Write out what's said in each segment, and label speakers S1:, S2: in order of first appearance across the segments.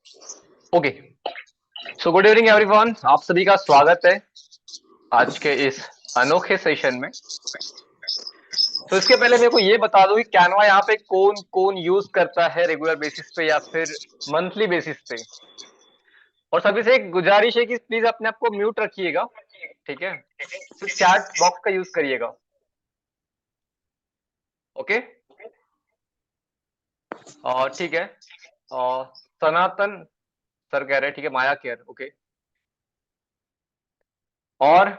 S1: Okay, so good evening everyone. आप सभी का स्वागत है आज के इस अनोखे सेशन में। तो इसके पहले मेरे को ये बता दो कि कैनवा यहाँ पे कौन कौन यूज करता है रेगुलर बेसिस पे या फिर मंथली बेसिस पे। और सभी से एक गुजारिश है कि प्लीज अपने आप को म्यूट रखिएगा, ठीक है। सिर्फ चैट बॉक्स का यूज करिएगा, ओके। और ठीक है। और सनातन सर कह रहे हैं, ठीक है, माया केयर, ओके। और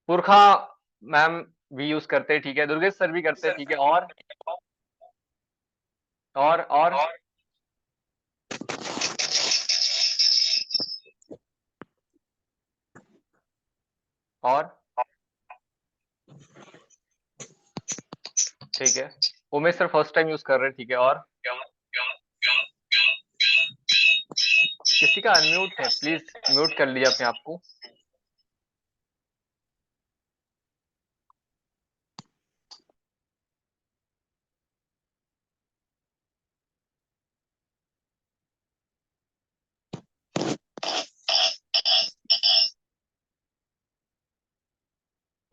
S1: पुरखा मैम भी यूज करते हैं, ठीक है। दुर्गेश सर भी करते हैं, ठीक है। और और ठीक है, Umesh sir first time use कर रहे हैं, ठीक है। और किसी का अनम्यूट है, प्लीज म्यूट कर लीजिए अपने आप को।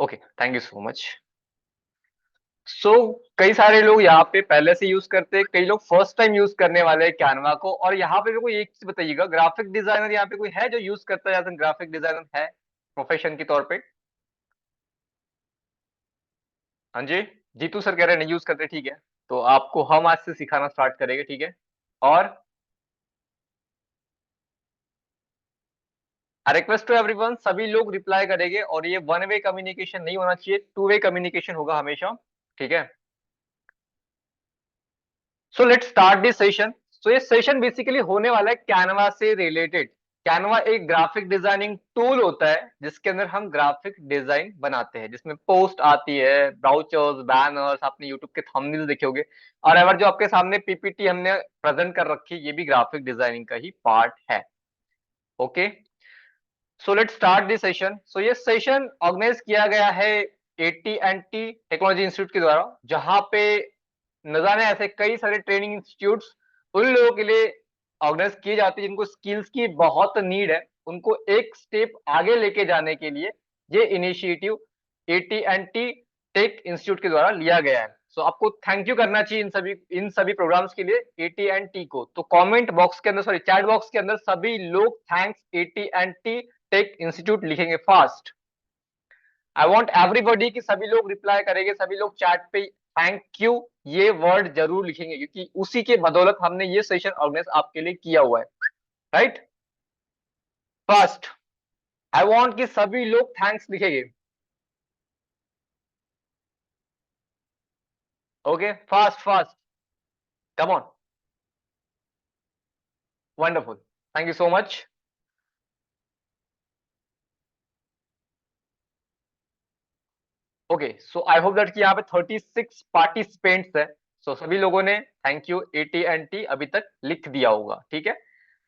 S1: Okay, thank you so much. So कई सारे लोग यहाँ पे पहले से यूज करते हैं, कई लोग फर्स्ट टाइम यूज करने वाले हैं कैनवा को। और यहाँ पे मेरे को एक चीज बताइएगा, ग्राफिक डिजाइनर यहाँ पे कोई है जो यूज करता है, ग्राफिक डिजाइनर है प्रोफेशन के तौर पे? हाँ जी, जीतू सर कह रहे हैं नहीं यूज करते, ठीक है। तो आपको हम आज से सिखाना स्टार्ट करेंगे, ठीक है। और रिक्वेस्ट टू एवरीवन, सभी लोग रिप्लाई करेंगे और ये वन वे कम्युनिकेशन नहीं होना चाहिए, टू वे कम्युनिकेशन होगा हमेशा, ठीक है। So let's start this session. So ये सेशन बेसिकली होने वाला है कैनवा से रिलेटेड। कैनवा एक ग्राफिक डिजाइनिंग टूल होता है जिसके अंदर हम ग्राफिक डिजाइन बनाते हैं, जिसमें पोस्ट आती है, ब्राउचर्स, बैनर्स, आपने यूट्यूब के थंबनेल देखे होंगे। और अगर जो आपके सामने पीपीटी हमने प्रेजेंट कर रखी है, ये भी ग्राफिक डिजाइनिंग का ही पार्ट है, okay. So let's start this session. So ये सेशन ऑर्गेनाइज किया गया है AT&T टेक्नोलॉजी इंस्टीट्यूट के द्वारा, जहां पे न जाने ऐसे कई सारे ट्रेनिंग इंस्टीट्यूट्स उन लोगों के लिए ऑर्गेनाइज किए जाते हैं जिनको स्किल्स की बहुत नीड है, उनको एक स्टेप आगे लेके जाने के लिए ये इनिशिएटिव AT&T टेक इंस्टीट्यूट के द्वारा लिया गया है। सो आपको थैंक यू करना चाहिए इन सभी प्रोग्राम्स के लिए AT&T को। तो कमेंट बॉक्स के अंदर, सॉरी चैट बॉक्स के अंदर सभी लोग थैंक्स AT&T टेक इंस्टीट्यूट लिखेंगे फास्ट। आई वॉन्ट एवरीबॉडी कि सभी लोग रिप्लाई करेंगे, सभी लोग चैट पे थैंक यू ये वर्ड जरूर लिखेंगे, क्योंकि उसी के बदौलत हमने ये सेशन ऑर्गेनाइज आपके लिए किया हुआ है, राइट। फर्स्ट आई वॉन्ट कि सभी लोग थैंक्स लिखेंगे, okay, fast fast, come on, wonderful, thank you so much. Okay, so I hope that कि यहाँ पे 36 पार्टिसिपेंट्स है। सो सभी लोगों ने थैंक यू AT&T अभी तक लिख दिया होगा, ठीक है।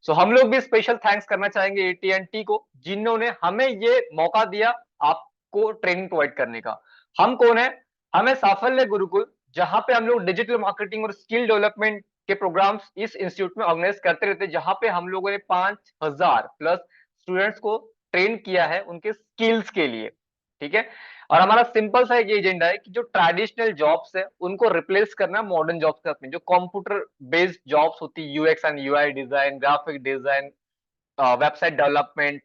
S1: सो हम लोग भी स्पेशल थैंक्स करना चाहेंगे AT&T को, जिन्होंने हमें ये मौका दिया आपको ट्रेनिंग प्रोवाइड करने का। हम कौन है? हमें साफल्य गुरुकुल, जहां पे हम लोग डिजिटल मार्केटिंग और स्किल डेवलपमेंट के प्रोग्राम्स इस इंस्टीट्यूट में ऑर्गेनाइज करते रहते हैं, जहां पे हम लोगों ने 5000 प्लस स्टूडेंट्स को ट्रेन किया है उनके स्किल्स के लिए, ठीक है। और हमारा सिंपल सा ये एजेंडा है कि जो ट्रेडिशनल जॉब्स है उनको रिप्लेस करना मॉडर्न जॉब्स के साथ में, जो कंप्यूटर बेस्ड जॉब्स होती है, UX and UI design, graphic design, website development,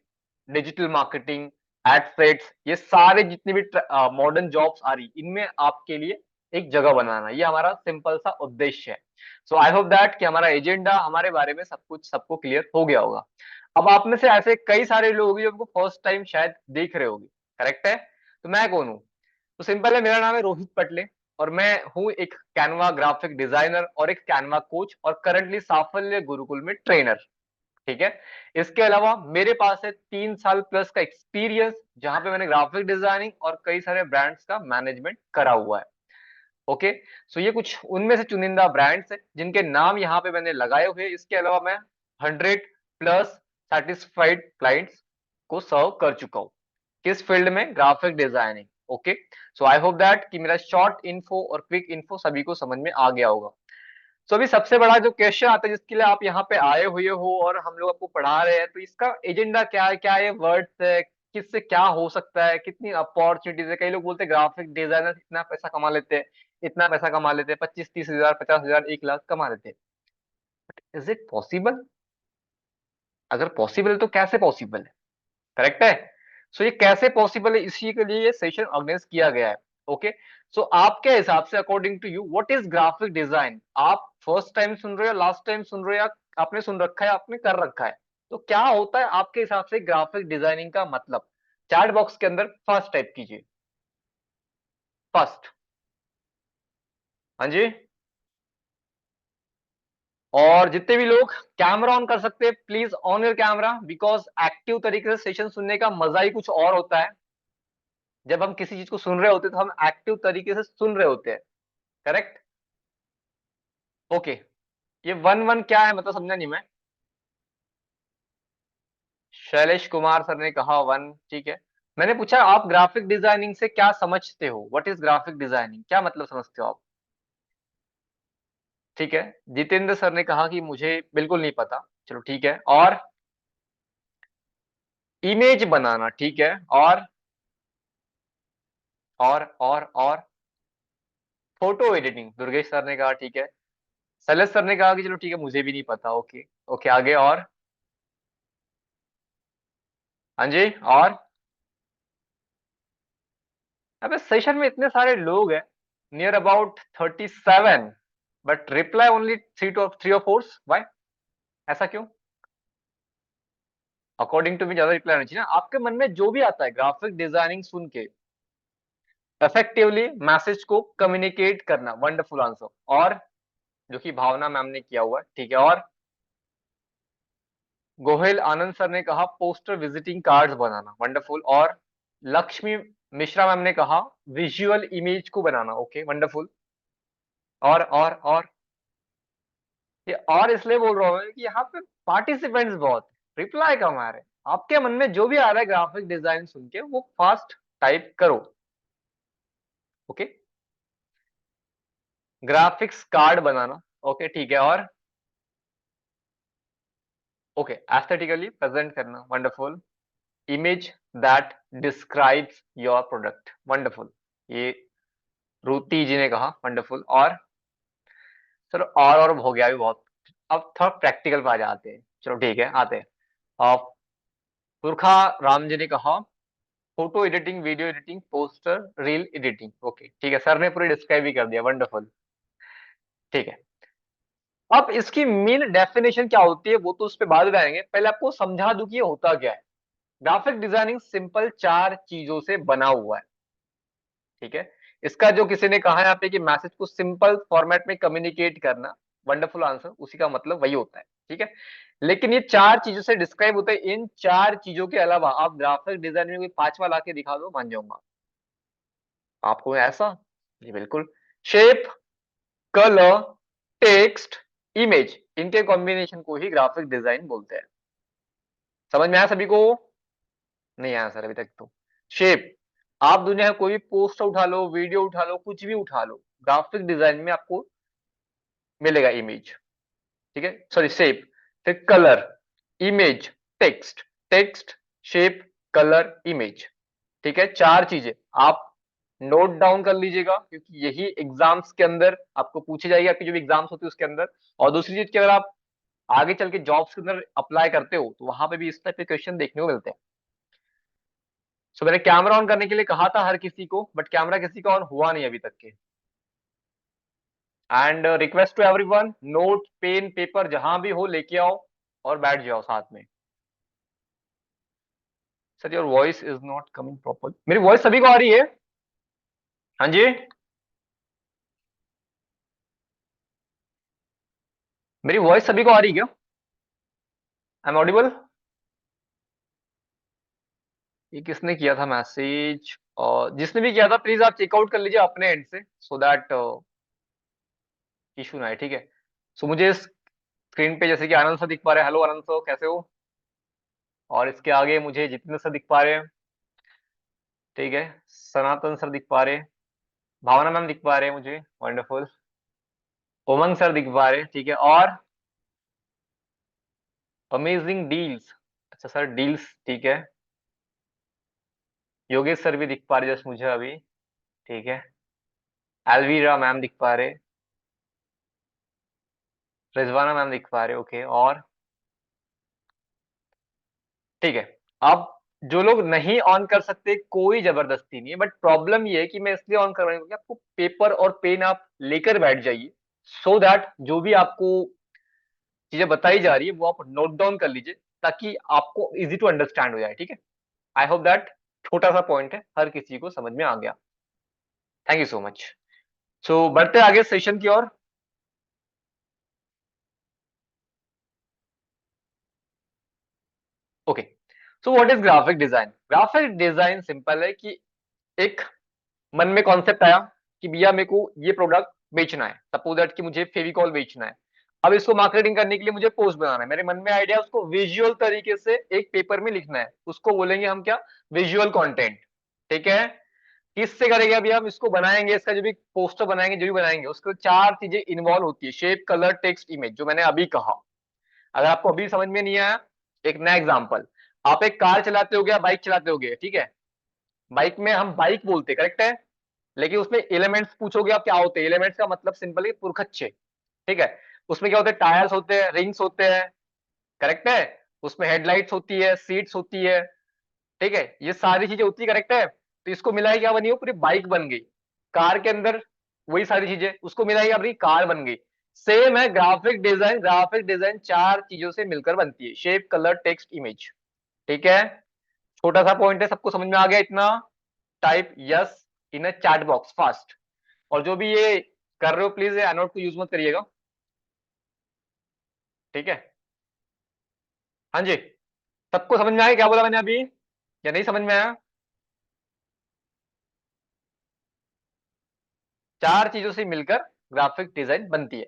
S1: digital marketing, ad sets, ये सारे जितनी भी मॉडर्न जॉब्स आ रही, इनमें आपके लिए एक जगह बनाना, ये हमारा सिंपल सा उद्देश्य है। सो आई होप दैट कि हमारा एजेंडा, हमारे बारे में सब कुछ सबको क्लियर हो गया होगा। अब आप में से ऐसे कई सारे लोग होंगे जो हमको फर्स्ट टाइम शायद देख रहे होंगे, करेक्ट है। तो मैं कौन हूँ? तो सिंपल है, मेरा नाम है रोहित पटले और मैं हूँ एक कैनवा ग्राफिक डिजाइनर और एक कैनवा कोच और करंटली साफल्य गुरुकुल में ट्रेनर, ठीक है। इसके अलावा मेरे पास है 3 साल प्लस का एक्सपीरियंस, जहां पे मैंने ग्राफिक डिजाइनिंग और कई सारे ब्रांड्स का मैनेजमेंट करा हुआ है, ओके। सो ये कुछ उनमें से चुनिंदा ब्रांड्स है जिनके नाम यहाँ पे मैंने लगाए हुए हैं। इसके अलावा मैं 100+ सेटिस्फाइड क्लाइंट्स को सर्व कर चुका हूँ, किस फील्ड में? Graphic designing, okay. So I hope that कि मेरा शॉर्ट इन्फो और क्विक इन्फो सभी को समझ में आ गया होगा। सो अभी सबसे बड़ा जो क्वेश्चन आता है जिसके लिए आप यहाँ पे आए हुए हो और हम लोग आपको पढ़ा रहे हैं, तो इसका एजेंडा क्या है, क्या ये वर्ड्स है, किससे क्या हो सकता है, कितनी अपॉर्चुनिटीज है। कई लोग बोलते हैं ग्राफिक डिजाइनर इतना पैसा कमा लेते हैं, इतना पैसा कमा लेते हैं, 25-30 हजार, 50 हजार, 1 लाख कमा लेते हैं। Is it possible? अगर पॉसिबल है तो कैसे पॉसिबल है? करेक्ट है। सो ये कैसे पॉसिबल है, इसी के लिए ये सेशन ऑर्गेनाइज किया गया है। ओके, सो आपके हिसाब से according to you what is graphic design? आप फर्स्ट टाइम सुन रहे हो, लास्ट टाइम सुन रहे हो, या आपने सुन रखा है, आपने कर रखा है? तो क्या होता है आपके हिसाब से ग्राफिक डिजाइनिंग का मतलब? चैट बॉक्स के अंदर फर्स्ट टाइप कीजिए, फर्स्ट। हाँ जी। और जितने भी लोग कैमरा ऑन कर सकते हैं, please on your camera, because active तरीके से सेशन सुनने का मजा ही कुछ और होता है। जब हम किसी चीज को सुन रहे होते हैं तो हम एक्टिव तरीके से सुन रहे होते हैं। करेक्ट। ओके, ये वन वन क्या है मतलब समझा नहीं मैं। शैलेश कुमार सर ने कहा वन, ठीक है। मैंने पूछा आप ग्राफिक डिजाइनिंग से क्या समझते हो, व्हाट इज ग्राफिक डिजाइनिंग, क्या मतलब समझते हो आप? ठीक है। जितेंद्र सर ने कहा कि मुझे बिल्कुल नहीं पता, चलो ठीक है। और इमेज बनाना, ठीक है। और फोटो एडिटिंग, दुर्गेश सर ने कहा ठीक है। शैलेश सर ने कहा कि चलो ठीक है मुझे भी नहीं पता, ओके ओके आगे। और हाँ जी। और अबे सेशन में इतने सारे लोग हैं, near about 37, but reply only 3 or 4। Why? ऐसा क्यों? अकॉर्डिंग टू मी ज्यादा रिप्लाई आना चाहिए ना। आपके मन में जो भी आता है ग्राफिक डिजाइनिंग सुन के इफेक्टिवली मैसेज को कम्युनिकेट करना, वंडरफुल आंसर। और जो कि भावना मैम ने किया हुआ है, ठीक है। और गोहिल आनंद सर ने कहा पोस्टर विजिटिंग कार्ड्स बनाना, वंडरफुल। और लक्ष्मी मिश्रा मैम ने कहा विजुअल इमेज को बनाना, ओके वंडरफुल। और ये और इसलिए बोल रहा हूँ कि यहाँ पे पार्टिसिपेंट्स बहुत, रिप्लाई कम आ रहे हैं। आपके मन में जो भी आ रहा है ग्राफिक डिजाइन सुन के वो फास्ट टाइप करो। ओके, ग्राफिक्स कार्ड बनाना, ओके ठीक है। और ओके, एस्थेटिकली प्रेजेंट करना, wonderful. Image that describes your product, wonderful. ये रूती जी ने कहा, वंडरफुल। और चलो और हो गया भी बहुत। अब थोड़ा प्रैक्टिकल पे आ जाते हैं, चलो ठीक है आते हैं। अब पुरखा राम जी ने कहा photo editing, video editing, poster reel editing, okay ठीक है। सर ने पूरी डिस्क्राइब भी कर दिया, वंडरफुल। ठीक है। अब इसकी मेन डेफिनेशन क्या होती है वो तो उस पर बाद में आएंगे, पहले आपको समझा दूं कि ये होता क्या है। ग्राफिक डिजाइनिंग सिंपल 4 चीजों से बना हुआ है, ठीक है। इसका जो किसी ने कहा यहाँ पे कि मैसेज को सिंपल फॉर्मेट में कम्युनिकेट करना, वंडरफुल आंसर, उसी का मतलब वही होता है, ठीक है। लेकिन ये 4 चीजों से डिस्क्राइब होता है, इन 4 चीजों के अलावा आप ग्राफिक डिजाइनिंग में कोई पांचवा ला के दिखा दो, मान जाऊंगा। आपको ऐसा? जी बिल्कुल। शेप, कलर, टेक्स्ट, इमेज, इनके कॉम्बिनेशन को ही ग्राफिक डिजाइन बोलते हैं। समझ में आया सभी को? नहीं आया सर अभी तक तो। शेप, आप दुनिया का कोई भी पोस्टर उठा लो, वीडियो उठा लो, कुछ भी उठा लो, ग्राफिक डिजाइन में आपको मिलेगा इमेज, ठीक है। सॉरी शेप, फिर colour, image, text. Text, shape, colour, image, ठीक है। 4 चीजें आप नोट डाउन कर लीजिएगा, क्योंकि यही एग्जाम्स के अंदर आपको पूछी जाएगी, आपकी जो भी एग्जाम्स होती है उसके अंदर। और दूसरी चीज की अगर आप आगे चल के जॉब्स के अंदर अप्लाई करते हो तो वहां पे भी इस टाइप के क्वेश्चन देखने को मिलते हैं। सो मैंने कैमरा ऑन करने के लिए कहा था हर किसी को, बट कैमरा किसी का ऑन हुआ नहीं अभी तक के। And request to everyone, note pen paper जहां भी हो लेके आओ और बैठ जाओ साथ में। Sir your voice is not coming proper, मेरी वॉइस सभी को आ रही है? हाँ जी। मेरी वॉइस सभी को आ रही है क्या? I am audible? ये किसने किया था मैसेज? और जिसने भी किया था प्लीज आप चेकआउट कर लीजिए अपने एंड से, सो दैट इशू ना है, ठीक है। सो मुझे स्क्रीन पे जैसे कि आनंद सर दिख पा रहे हैं, हेलो आनंद सर कैसे हो। और इसके आगे मुझे जितेंद्र सर दिख पा रहे हैं, ठीक है। सनातन सर दिख पा रहे हैं, भावना मैम दिख पा रहे हैं मुझे, वंडरफुल। उमंग सर दिख पा रहे हैं, ठीक है। और अमेजिंग डील्स, अच्छा सर डील्स, ठीक है। योगेश सर भी दिख पा रहे जस्ट मुझे अभी, ठीक है। एलवीरा मैम दिख पा रहे, रिजवाना मैम दिख पा रहे, ओके। और ठीक है। अब जो लोग नहीं ऑन कर सकते कोई जबरदस्ती नहीं है, बट प्रॉब्लम ये है कि मैं इसलिए ऑन करवाऊंगा कि आपको पेपर और पेन आप लेकर बैठ जाइए, सो दैट जो भी आपको चीजें बताई जा रही है वो आप नोट डाउन कर लीजिए, ताकि आपको इजी टू अंडरस्टैंड हो जाए, ठीक है। आई होप दैट छोटा सा पॉइंट है, हर किसी को समझ में आ गया। Thank you so much. So बढ़ते आगे सेशन की ओर। Okay, so what is graphic design? Graphic design simple है कि एक मन में कॉन्सेप्ट आया कि भैया मेरे को ये प्रोडक्ट बेचना है, सपोज दैट कि मुझे फेविकॉल बेचना है। अब इसको मार्केटिंग करने के लिए मुझे पोस्ट बनाना है, मेरे मन में आइडिया, उसको विजुअल तरीके से एक पेपर में लिखना है, उसको बोलेंगे हम क्या, विजुअल कंटेंट, ठीक है। किससे करेंगे? अभी हम इसको बनाएंगे, इसका जो भी पोस्टर बनाएंगे, जो भी बनाएंगे, उसको चार चीजें इन्वॉल्व होती है, शेप, कलर, टेक्स्ट, इमेज, जो मैंने अभी कहा। अगर आपको अभी समझ में नहीं आया, एक नया एग्जांपल, आप एक कार चलाते हो या बाइक चलाते हो, ठीक है। बाइक में हम बाइक बोलते, करेक्ट है, लेकिन उसमें एलिमेंट्स पूछोगे आप क्या होते हैं, एलिमेंट्स का मतलब सिंपल है पुरखच्चे, ठीक है। उसमें क्या होते हैं, टायर्स होते हैं, रिंग्स होते हैं, करेक्ट है। उसमें हेडलाइट्स होती है, सीट्स होती है, ठीक है, ये सारी चीजें होती है, करेक्ट है। तो इसको मिलाई क्या बनी, हो पूरी बाइक बन गई। कार के अंदर वही सारी चीजें, उसको मिलाई अपनी कार बन गई। सेम है ग्राफिक डिजाइन, ग्राफिक डिजाइन चार चीजों से मिलकर बनती है, शेप, कलर, टेक्स्ट, इमेज, ठीक है। छोटा सा पॉइंट है, सबको समझ में आ गया इतना? Type yes in a chat box fast. और जो भी ये कर रहे हो प्लीज ये एनोट को यूज मत करिएगा, ठीक है। हाँ जी, सबको समझ में आया क्या बोला मैंने अभी, या नहीं समझ में आया? चार चीजों से मिलकर ग्राफिक डिजाइन बनती है,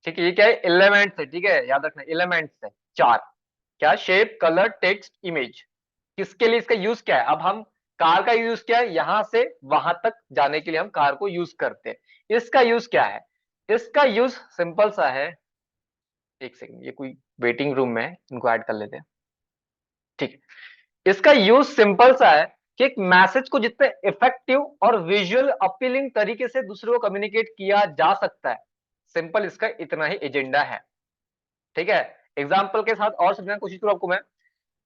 S1: ठीक है। ये क्या है, एलिमेंट्स है, ठीक है, याद रखना एलिमेंट्स है चार। क्या? Shape, colour, text, image. किसके लिए इसका यूज क्या है? अब हम कार का यूज क्या है, यहां से वहां तक जाने के लिए हम कार को यूज करते हैं। इसका यूज क्या है? इसका यूज सिंपल सा है, एक सेकंड, ये कोई वेटिंग रूम में है, इनको ऐड कर लेते हैं, ठीक है। इसका यूज सिंपल सा है कि एक मैसेज को जितने इफेक्टिव और विजुअल अपीलिंग तरीके से दूसरे को कम्युनिकेट किया जा सकता है, सिंपल इसका इतना ही एजेंडा है, ठीक है। एग्जाम्पल के साथ और समझाने की कोशिश करूं आपको मैं।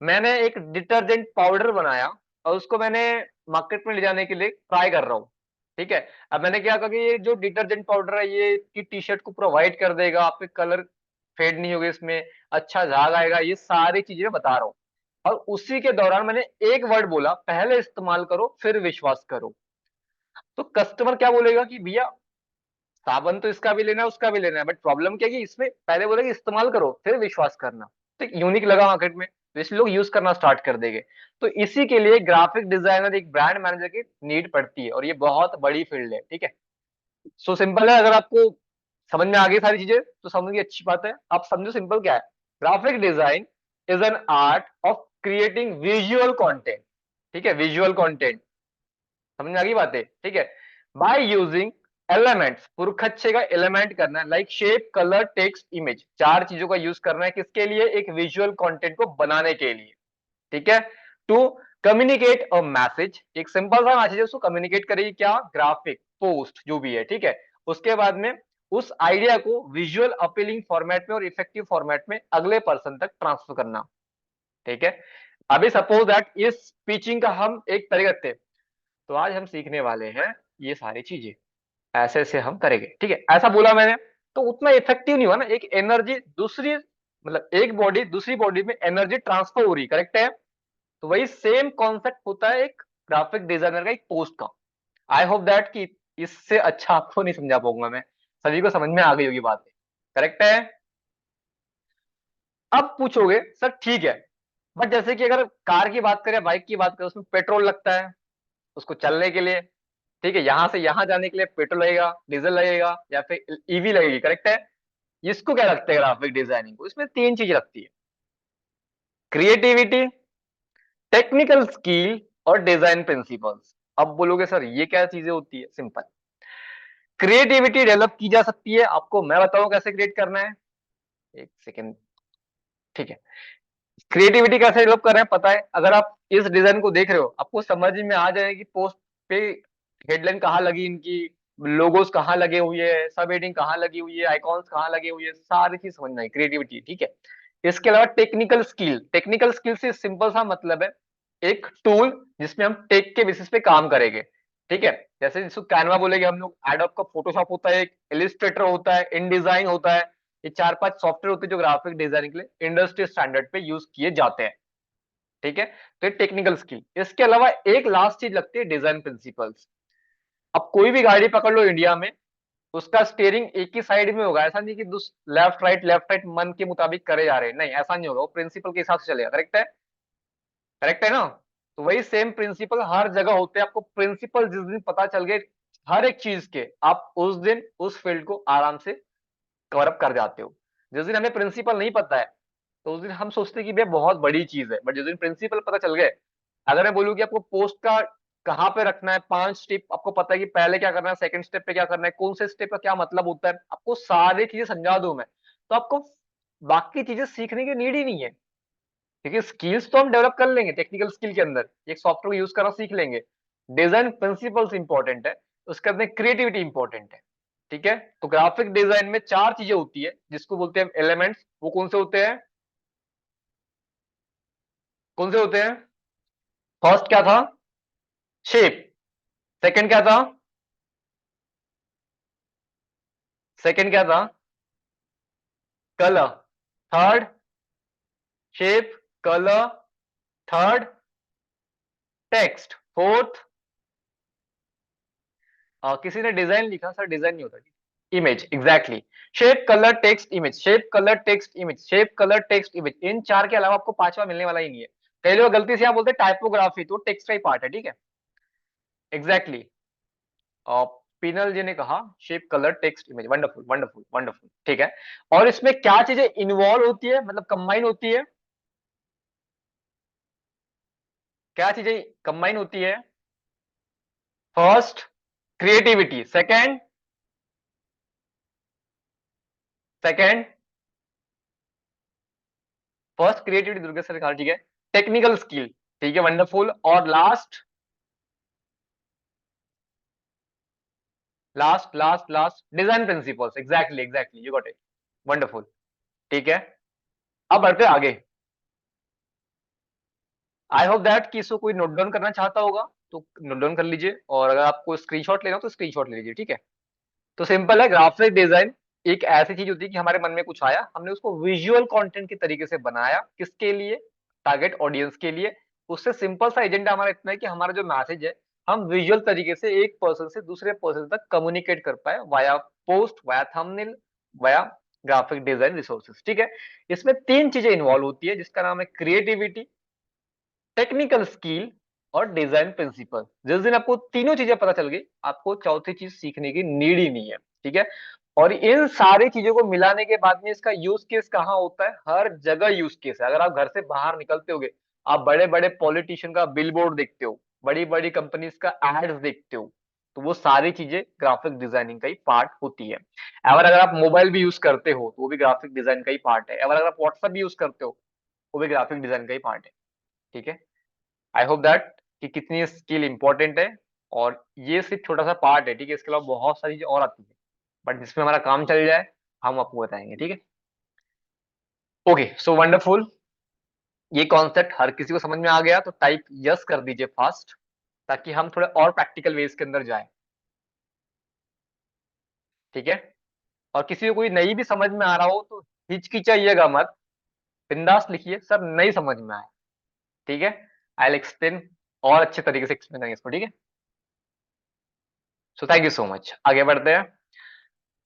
S1: मैंने एक डिटर्जेंट पाउडर बनाया और उसको मैंने मार्केट में ले जाने के लिए ट्राई कर रहा हूँ, ठीक है। अब मैंने क्या कहा कि ये जो डिटर्जेंट पाउडर है ये की टी शर्ट को प्रोवाइड कर देगा, आपके कलर फेड नहीं होगा, इसमें अच्छा झाग आएगा, ये सारी चीजें मैं बता रहा हूँ। और उसी के दौरान मैंने एक वर्ड बोला, पहले इस्तेमाल करो फिर विश्वास करो। तो कस्टमर क्या बोलेगा कि भैया साबुन तो इसका भी लेना है उसका भी लेना है, बट प्रॉब्लम क्या है कि इसमें पहले बोला कि इस्तेमाल करो फिर विश्वास करना। तो यूनिक लगा मार्केट में, तो इसलिए लोग यूज करना स्टार्ट कर देंगे। तो इसी के लिए ग्राफिक डिजाइनर, एक ब्रांड मैनेजर की नीड पड़ती है, और ये बहुत बड़ी फील्ड है, ठीक है। सो सिंपल है, अगर आपको समझ में आ गई सारी चीजें तो समझ की अच्छी बात है। आप समझो सिंपल क्या है, graphic design is an art of creating visual content, ठीक है, विजुअल कंटेंट, समझ में आ गई बातें, ठीक है। बाय यूजिंग एलिमेंट्स, पुरखच्चे का एलिमेंट करना है, like shape, colour, text, image, चार चीजों का यूज करना है, किसके लिए, एक विजुअल कंटेंट को बनाने के लिए, ठीक है। टू कम्युनिकेट अ मैसेज, एक सिंपल सा मैसेज है उसको कम्युनिकेट करेगी क्या, ग्राफिक पोस्ट जो भी है, ठीक है। उसके बाद में उस आइडिया को विजुअल अपीलिंग फॉर्मेट में और इफेक्टिव फॉर्मेट में अगले पर्सन तक ट्रांसफर करना, ठीक है। अभी सपोज दैट इस पिचिंग का हम एक तरीका रखते हैं, तो आज हम सीखने वाले हैं ये सारी चीजें, ऐसे ऐसे हम करेंगे, ठीक है, ऐसा बोला मैंने। तो उतना इफेक्टिव नहीं हुआ ना, एक एनर्जी दूसरी, मतलब एक बॉडी दूसरी बॉडी में एनर्जी ट्रांसफर हो रही, करेक्ट है। तो वही सेम कॉन्सेप्ट होता है एक ग्राफिक डिजाइनर का एक पोस्ट का। आई होप दैट कि इससे अच्छा आपको नहीं समझा पाऊंगा मैं, सभी को समझ में आ गई होगी बात, करेक्ट है। अब पूछोगे सर ठीक है, बट जैसे कि अगर कार की बात करें, बाइक की बात करें, उसमें पेट्रोल लगता है उसको चलने के लिए, ठीक है, यहां से यहां जाने के लिए पेट्रोल लगेगा, डीजल लगेगा, या फिर ईवी लगेगी, करेक्ट है। इसको क्या लगता है ग्राफिक डिजाइनिंग को, इसमें तीन चीज लगती है, क्रिएटिविटी, टेक्निकल स्किल और डिजाइन प्रिंसिपल्स। अब बोलोगे सर ये क्या चीजें होती है, सिंपल, क्रिएटिविटी डेवलप की जा सकती है, आपको मैं बताऊं कैसे क्रिएट करना है, एक सेकेंड, ठीक है। क्रिएटिविटी कैसे डेवलप कर रहे हैं पता है, अगर आप इस डिजाइन को देख रहे हो आपको समझ में आ जाएगा कि पोस्ट पे हेडलाइन कहाँ लगी इनकी, लोगोस कहाँ लगे हुए हैं, सब हेडिंग कहाँ लगी हुई है, आइकॉन्स कहाँ लगे हुए हैं, सारी चीज समझना है, क्रिएटिविटी, ठीक है। इसके अलावा टेक्निकल स्किल, टेक्निकल स्किल से सिंपल सा मतलब है एक टूल जिसमें हम टेक के बेसिस पे काम करेंगे, ठीक है। जैसे जिसको कैनवा बोलेंगे हम लोग, एडोब का फोटोशॉप होता है, एक इलिस्ट्रेटर होता है, इन डिजाइन होता है, ये 4-5 सॉफ्टवेयर होते हैं जो ग्राफिक डिजाइनिंग के लिए इंडस्ट्री स्टैंडर्ड पे यूज किए जाते हैं, ठीक है। तो ये टेक्निकल स्किल। इसके अलावा एक लास्ट चीज लगती है डिजाइन प्रिंसिपल्स। अब कोई भी गाड़ी पकड़ लो इंडिया में, उसका स्टीयरिंग एक ही साइड में होगा, ऐसा नहीं कि लेफ्ट राइट मन के मुताबिक करे जा रहे हैं, नहीं ऐसा नहीं होगा, वो प्रिंसिपल के हिसाब से चलेगा, करेक्ट है, करेक्ट है ना। तो वही सेम प्रिंसिपल हर जगह होते हैं, आपको प्रिंसिपल जिस दिन पता चल गए हर एक चीज के, आप उस दिन उस फील्ड को आराम से कवर अप कर जाते हो। जिस दिन हमें प्रिंसिपल नहीं पता है तो उस दिन हम सोचते हैं कि भाई बहुत बड़ी चीज है, बट जिस दिन प्रिंसिपल पता चल गए, अगर मैं बोलूँ कि आपको पोस्ट का कहाँ पे रखना है, 5 स्टेप आपको पता है कि पहले क्या करना है, सेकंड स्टेप पे क्या करना है, कौन से स्टेप का क्या मतलब होता है, आपको सारी चीजें समझा दूं मैं, तो आपको बाकी चीजें सीखने की नीड ही नहीं है, क्योंकि स्किल्स तो हम डेवलप कर लेंगे टेक्निकल स्किल के अंदर, एक सॉफ्टवेयर यूज करना सीख लेंगे, डिजाइन प्रिंसिपल्स इंपॉर्टेंट है, उसके अंदर क्रिएटिविटी इंपॉर्टेंट है, ठीक है। तो ग्राफिक डिजाइन में 4 चीजें होती है जिसको बोलते हैं एलिमेंट्स, वो कौन से होते हैं, कौन से होते हैं, फर्स्ट क्या था, शेप, सेकंड क्या था, सेकंड क्या था, colour, third shape, colour, third text, fourth किसी ने डिजाइन लिखा सर, डिजाइन नहीं होता, image, exactly. Shape colour text image, shape colour text image, shape colour text image, इन 4 के अलावा आपको पांचवा मिलने वाला ही नहीं है। कई लोग गलती से यहाँ बोलते हैं टाइपोग्राफी, तो टेक्स्ट का ही पार्ट है, ठीक है, एग्जैक्टली। और पिनल जी ने कहा shape colour text image, wonderful wonderful wonderful, ठीक है। और इसमें क्या चीजें इन्वॉल्व होती है, मतलब कंबाइन होती है, क्या चीजें कंबाइन होती है, first creativity, second, second first creativity Durga sir कहा, ठीक है, टेक्निकल स्किल, ठीक है, वंडरफुल, और last last last last design principles, exactly exactly, you got it, wonderful, ठीक है। अब बढ़ते आगे। आई होप दैट कि इसको कोई नोट डाउन करना चाहता होगा तो नोट डाउन कर लीजिए, और अगर आपको स्क्रीनशॉट लेना हो तो स्क्रीनशॉट ले लीजिए, ठीक है। तो सिंपल है, ग्राफिक डिजाइन एक ऐसी चीज होती है कि हमारे मन में कुछ आया, हमने उसको विजुअल कंटेंट के तरीके से बनाया, किसके लिए, टारगेट ऑडियंस के लिए। उससे सिंपल सा एजेंडा हमारा इतना है कि हमारा जो मैसेज है हम विजुअल तरीके से एक पर्सन से दूसरे पर्सन तक कम्युनिकेट कर पाए, via post, via thumbnail, via graphic design resources, ठीक है। इसमें 3 चीजें इन्वॉल्व होती है जिसका नाम है क्रिएटिविटी, टेक्निकल स्किल और डिजाइन प्रिंसिपल। जिस दिन आपको तीनों चीजें पता चल गई, आपको चौथी चीज सीखने की नीड ही नहीं है, ठीक है। और इन सारी चीजों को मिलाने के बाद में इसका यूज केस कहाँ होता है, हर जगह यूज केस है। अगर आप घर से बाहर निकलते होगे, आप बड़े बड़े पॉलिटिशियन का बिलबोर्ड देखते हो, बड़ी बड़ी कंपनीज का एड्स देखते हो, तो वो सारी चीजें ग्राफिक डिजाइनिंग का ही पार्ट होती है। अगर अगर आप मोबाइल भी यूज करते हो तो वो भी ग्राफिक डिजाइन का ही पार्ट है, अगर आप व्हाट्सएप भी यूज करते हो वो भी ग्राफिक डिजाइन का ही पार्ट है, ठीक है। आई होप दैट कि कितनी स्किल इंपॉर्टेंट है, और ये सिर्फ छोटा सा पार्ट है, ठीक है, इसके अलावा बहुत सारी चीजें और आती है, बट जिसमें हमारा काम चल जाए हम आपको बताएंगे, ठीक है। ओके, सो वंडरफुल, ये कॉन्सेप्ट हर किसी को समझ में आ गया तो टाइप यस कर दीजिए फास्ट, ताकि हम थोड़े और प्रैक्टिकल वेज के अंदर जाए, ठीक है। और किसी को कोई नहीं भी समझ में आ रहा हो तो हिचकिचाइएगा मत, बिंदास लिखिए सर नहीं समझ में आए, ठीक है, आई विल एक्सप्लेन, और अच्छे तरीके से एक्सप्लेन करेंगे इसको, ठीक है। So thank you so much, आगे बढ़ते हैं।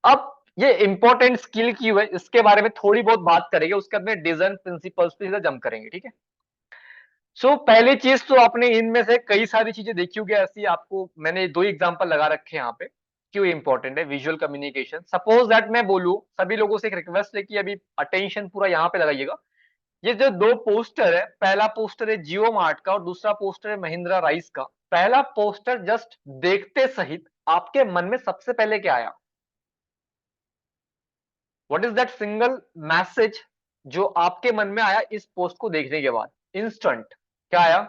S1: अब ये इंपॉर्टेंट स्किल की है, इसके बारे में थोड़ी बहुत बात करेंगे, उसके बाद में डिजाइन प्रिंसिपल्स पे सीधा जंप करेंगे, ठीक है। सो पहली चीज तो आपने इनमें से कई सारी चीजें देखी होगी, ऐसी आपको मैंने 2 एग्जांपल लगा रखे हैं यहाँ पे, क्यों इंपॉर्टेंट है विजुअल कम्युनिकेशन। सपोज दैट मैं बोलूं, सभी लोगों से एक रिक्वेस्ट है कि अभी अटेंशन पूरा यहाँ पे लगाइएगा। ये जो 2 पोस्टर है, पहला पोस्टर है जियो मार्ट का और दूसरा पोस्टर है महिंद्रा राइस का। पहला पोस्टर जस्ट देखते सहित आपके मन में सबसे पहले क्या आया? What is that single message जो आपके मन में आया इस पोस्ट को देखने के बाद? इंस्टेंट क्या आया?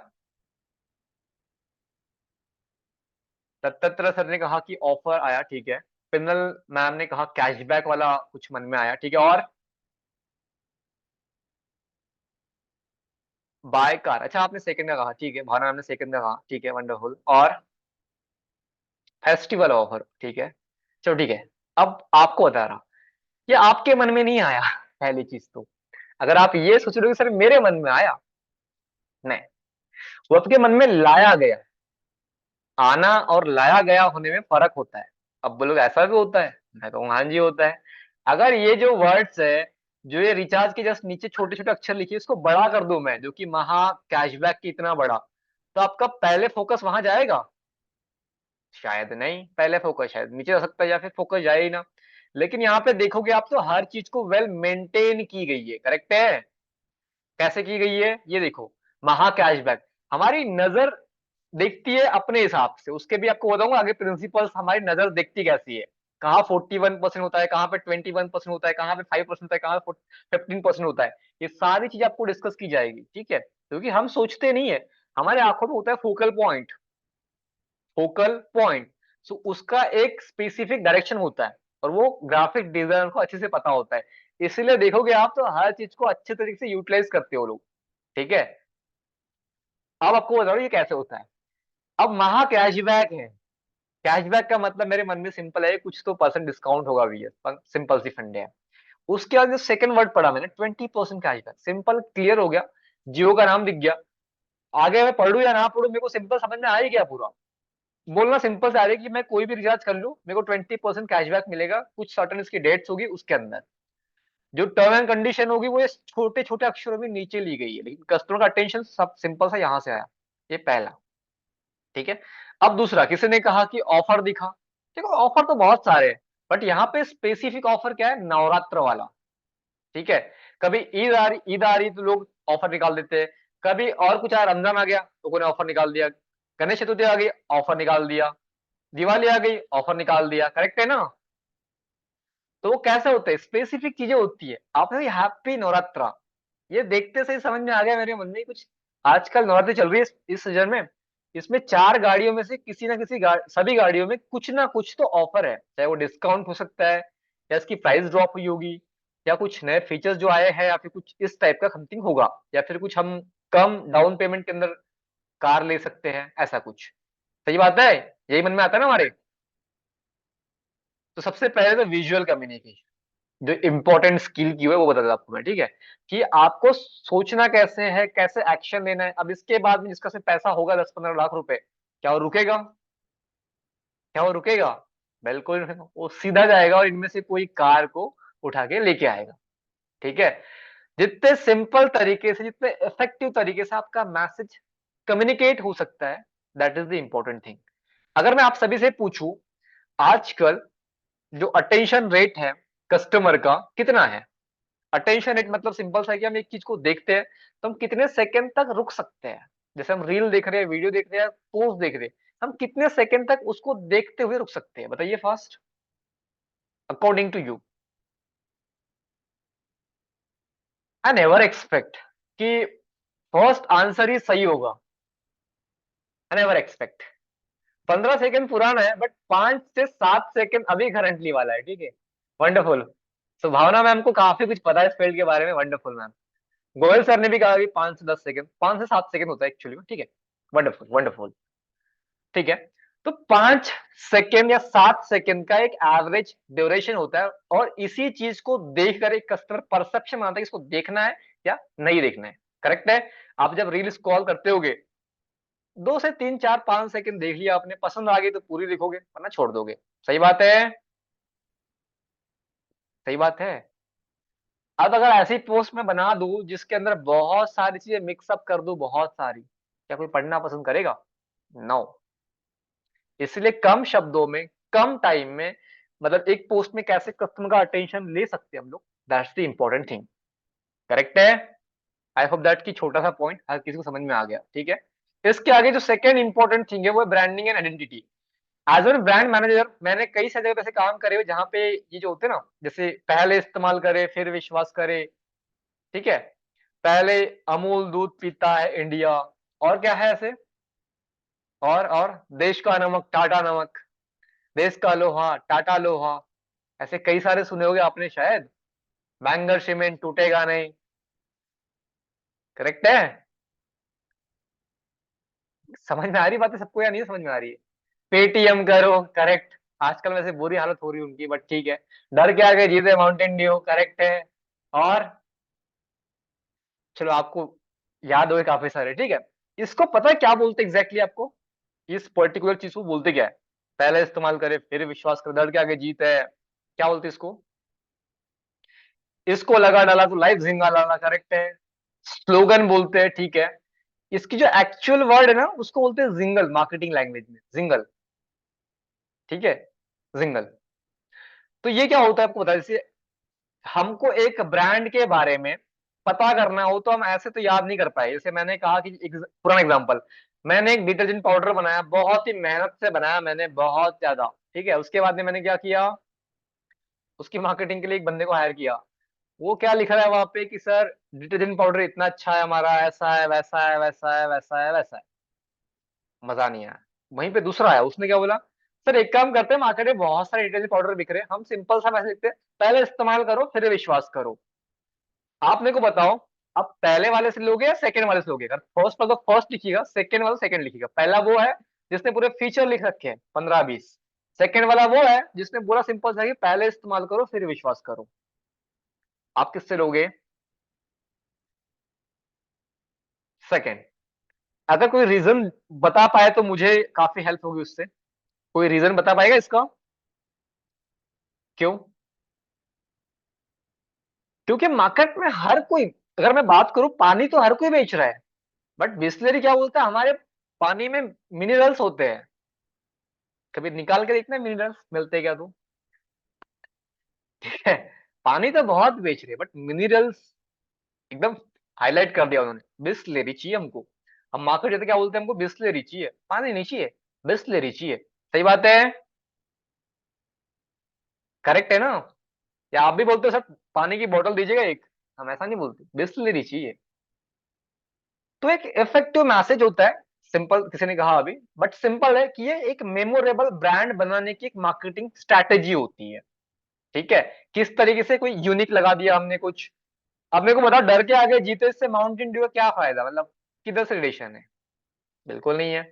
S1: दत्तात्रेय सर ने कहा कि ऑफर आया, ठीक है। पिन्नल मैम ने कहा कैशबैक वाला कुछ मन में आया, ठीक है। और बाय कार, अच्छा आपने सेकंड का कहा, ठीक है। भावना मैम ने सेकंड का कहा, ठीक है, वंडरफुल। और फेस्टिवल ऑफर, ठीक है। चलो ठीक है, अब आपको बता रहा, ये आपके मन में नहीं आया पहली चीज तो। अगर आप ये सोच रहे हो कि सर मेरे मन में आया, नहीं, वो आपके मन में लाया गया। आना और लाया गया होने में फर्क होता है। अब बोलोगे ऐसा भी होता है, मैं कहूँगा हाँ जी होता है। अगर ये जो वर्ड्स है, जो ये रिचार्ज के जस्ट नीचे छोटे छोटे अक्षर लिखिए, इसको बड़ा कर दूं मैं, जो कि महा कैशबैक की इतना बड़ा, तो आपका पहले फोकस वहां जाएगा? शायद नहीं, पहले फोकस शायद नीचे जा सकता है, या फिर फोकस जाए ही ना। लेकिन यहाँ पे देखोगे आप तो हर चीज को वेल मेंटेन की गई है, करेक्ट है। कैसे की गई है ये देखो, महा कैशबैक। हमारी नजर देखती है अपने हिसाब से, उसके भी आपको बताऊंगा आगे प्रिंसिपल्स हमारी नजर देखती कैसी है। कहाँ 41% होता है, कहाँ पे 21% होता है, कहाँ पे 5% होता है, कहाँ पे 15% होता है। ये सारी चीज आपको डिस्कस की जाएगी, ठीक है, क्योंकि हम सोचते नहीं है। हमारे आंखों में होता है फोकल पॉइंट, फोकल पॉइंट। सो उसका एक स्पेसिफिक डायरेक्शन होता है, और वो ग्राफिक डिजाइनर को अच्छे से पता होता है। इसलिए देखोगे आप तो हर चीज को अच्छे तरीके से यूटिलाइज करते हो लोग, ठीक है। अब आपको बता रहा हूं ये कैसे होता है। अब महा कैशबैक है। कैशबैक का मतलब मेरे मन में सिंपल है, कुछ तो परसेंट डिस्काउंट होगा भैया, सिंपल सी फंडे है। उसके बाद जो सेकंड वर्ड पढ़ा मैंने 20% कैशबैक, सिंपल क्लियर हो गया। जियो का नाम दिख गया। आगे मैं पढ़ू या ना पढ़ू, मेरे को सिंपल समझ में आ ही गया पूरा। बोलना सिंपल से आ रही है कि मैं कोई भी रिचार्ज कर लूं, मेरे को 20% कैशबैक मिलेगा, कुछ सर्टन इसकी डेट्स होगी, उसके अंदर जो टर्म एंड कंडीशन होगी वो ये छोटे छोटे अक्षरों में नीचे ली गई है, लेकिन कस्टमर का अटेंशन सब सिंपल सा यहां से आया। ये पहला, ठीक है। अब दूसरा, किसी ने कहा कि ऑफर दिखा। देखो ऑफर तो बहुत सारे हैं, बट यहाँ पे स्पेसिफिक ऑफर क्या है, नवरात्र वाला, ठीक है। कभी ईद आ रही तो लोग ऑफर निकाल देते हैं। कभी और कुछ आया, रमजान आ गया तो कोई ने ऑफर निकाल दिया। गणेश चतुर्थी आ गई, ऑफर निकाल दिया। दिवाली आ गई, ऑफर निकाल दिया, करेक्ट है ना। तो वो कैसे होता है, स्पेसिफिक चीजें होती है। आपने हैप्पी नवरात्रा, ये देखते से ही समझ में आ गया मेरे मन में कुछ। आजकल नवरात्रि चल रही है इस सीजन में, इसमें 4 गाड़ियों में से किसी ना किसी सभी गाड़ियों में कुछ ना कुछ तो ऑफर है, चाहे वो डिस्काउंट हो सकता है, या इसकी प्राइस ड्रॉप हुई होगी, या कुछ नए फीचर्स जो आए हैं, या फिर कुछ इस टाइप का समथिंग होगा, या फिर कुछ हम कम डाउन पेमेंट के अंदर कार ले सकते हैं, ऐसा कुछ। सही बात है, यही मन में आता है ना हमारे। तो सबसे पहले तो विजुअल कम्युनिकेशन, जो इंपॉर्टेंट स्किल की है वो बता देता आपको मैं, ठीक है। कि आपको सोचना कैसे है, कैसे एक्शन लेना है। अब इसके बाद में जिसका सिर्फ पैसा होगा 10-15 लाख रुपए, क्या वो रुकेगा? क्या वो रुकेगा? बिल्कुल नहीं, वो सीधा जाएगा और इनमें से कोई कार को उठा के लेके आएगा, ठीक है। जितने सिंपल तरीके से, जितने इफेक्टिव तरीके से आपका मैसेज कम्युनिकेट हो सकता है, that is the important thing. अगर मैं आप सभी से पूछूं, आजकल जो अटेंशन रेट है कस्टमर का कितना है? अटेंशन रेट मतलब सिंपल सा है कि हम एक चीज को देखते हैं तो हम कितने सेकंड तक रुक सकते हैं। जैसे हम रील देख रहे हैं, वीडियो देख रहे हैं, पोस्ट देख रहे हैं, हम कितने सेकंड तक उसको देखते हुए रुक सकते हैं, बताइए fast, according to you. I never expect कि फर्स्ट आंसर ही सही होगा। आई नेवर एक्सपेक्ट। 15 सेकंड पुराना है, बट 5 से 7 सेकंड अभी करंटली वाला है, ठीक है। वंडरफुल। सो भावना मैम को काफी कुछ पता है इस फील्ड के बारे में, वंडरफुल मैम। गोयल सर ने भी कहा कि 5 से 10 सेकंड, 5 से 7 सेकंड होता है एक्चुअली में, ठीक है। वंडरफुल वंडरफुल, ठीक है। तो 5 सेकंड या 7 सेकंड का एक एवरेज ड्यूरेशन होता है, और इसी चीज को देखकर एक कस्टमर परसेप्शन आता है कि इसको देखना है या नहीं देखना है, करेक्ट है। आप जब रील स्क्रॉल करते होगे, 2 से 3 4 5 सेकंड देख लिया आपने, पसंद आ गई तो पूरी देखोगे, वरना छोड़ दोगे। सही बात है, सही बात है। अब अगर ऐसी पोस्ट में बना दूं जिसके अंदर बहुत सारी चीजें मिक्सअप कर दूं, बहुत सारी, क्या कोई पढ़ना पसंद करेगा? नो। इसलिए कम शब्दों में, कम टाइम में, मतलब एक पोस्ट में कैसे कस्टमर का अटेंशन ले सकते हैं हम लोग, that's the important thing, correct है। आई होप दैट की छोटा सा पॉइंट हर किसी को समझ में आ गया, ठीक है। इसके आगे जो सेकंड इंपॉर्टेंट थिंग है वो है branding and identity. As a brand manager मैंने कई सारी जगह पे ऐसे काम करे हुए जहाँ पे ये जो होते हैं ना, जैसे पहले इस्तेमाल करे फिर विश्वास करे, ठीक है। पहले अमूल दूध पीता है इंडिया, और क्या है ऐसे, और देश का नमक टाटा नमक, देश का लोहा टाटा लोहा, ऐसे कई सारे सुने होंगे आपने शायद। बैंगर सीमेंट टूटेगा नहीं, करेक्ट है। समझ में आ रही बात है सबको या नहीं समझ में आ रही है? पेटीएम करो, करेक्ट। आजकल वैसे बुरी हालत हो रही है उनकी, बट ठीक है। डर के आगे जीते माउंटेन ड्यू, करेक्ट है। और चलो आपको याद होगा काफी सारे, ठीक है। इसको पता है क्या बोलते एग्जैक्टली आपको? इस पर्टिकुलर चीज को बोलते क्या है? पहले इस्तेमाल करे फिर विश्वास करे, डर के आगे जीत है, क्या बोलते इसको? इसको लगा डाला तो लाइफ झिंगा लाना, करेक्ट है। स्लोगन बोलते हैं, ठीक है। इसकी जो एक्चुअल वर्ड है ना उसको बोलते हैं जिंगल, मार्केटिंग लैंग्वेज में जिंगल, ठीक है, जिंगल। तो ये क्या होता है आपको बता, जैसे हमको एक ब्रांड के बारे में पता करना हो तो हम ऐसे तो याद नहीं कर पाए। जैसे मैंने कहा कि एक पुराना एग्जांपल, मैंने एक डिटर्जेंट पाउडर बनाया, बहुत ही मेहनत से बनाया मैंने, बहुत ज्यादा, ठीक है। उसके बाद में मैंने क्या किया, उसकी मार्केटिंग के लिए एक बंदे को हायर किया। वो क्या लिख रहा है वहां पे कि सर डिटर्जेंट पाउडर इतना अच्छा है हमारा, ऐसा है वैसा है वैसा है वैसा है वैसा है, मजा नहीं आया। वहीं पे दूसरा आया, उसने क्या बोला, सर एक काम करते हैं, मार्केट में बहुत सारे डिटर्जेंट पाउडर बिक रहे हैं, हम सिंपल सा मैसेज लिखते हैं, पहले इस्तेमाल करो फिर विश्वास करो। आप मेरे को बताओ, आप पहले वाले से लोगे या सेकंड वाले से लोगे? अगर फर्स्ट वाला तो फर्स्ट लिखिएगा, सेकंड वाला सेकंड लिखिएगा। पहला वो है जिसने पूरे फीचर लिख रखे हैं 15-20, सेकंड वाला वो है जिसने पूरा सिंपल सा कि पहले इस्तेमाल करो फिर विश्वास करो। आप किससे लोगे? सेकंड। अगर कोई रीजन बता पाए तो मुझे काफी हेल्प होगी उससे। कोई रीजन बता पाएगा इसका? क्यों? क्योंकि मार्केट में हर कोई, अगर मैं बात करूं, पानी तो हर कोई बेच रहा है, बट बिस्लरी क्या बोलता है, हमारे पानी में मिनरल्स होते हैं। कभी निकाल के देखना मिनरल्स मिलते हैं क्या तू? ठीक है। पानी तो बहुत बेच रहे हैं बट मिनरल्स एकदम हाईलाइट कर दिया उन्होंने, बिस्लरी चाहिए हमको। हम मार्केट जाते क्या बोलते हैं, हमको बिस्लरी चाहिए, पानी नहीं चाहिए, बिस्लरी चाहिए। सही बात है, करेक्ट है ना? या आप भी बोलते हो सर पानी की बोतल दीजिएगा एक? हम ऐसा नहीं बोलते, बिस्लरी चाहिए। तो एक इफेक्टिव मैसेज होता है, सिंपल, किसी ने कहा अभी, बट सिंपल है कि ये एक मेमोरेबल ब्रांड बनाने की एक मार्केटिंग स्ट्रैटेजी होती है, ठीक है। किस तरीके से कोई यूनिक लगा दिया हमने कुछ। अब मेरे को बताओ, डर के आगे जीते से माउंटेन ड्यू का क्या फायदा, मतलब किधर से रिलेशन है? बिल्कुल नहीं है।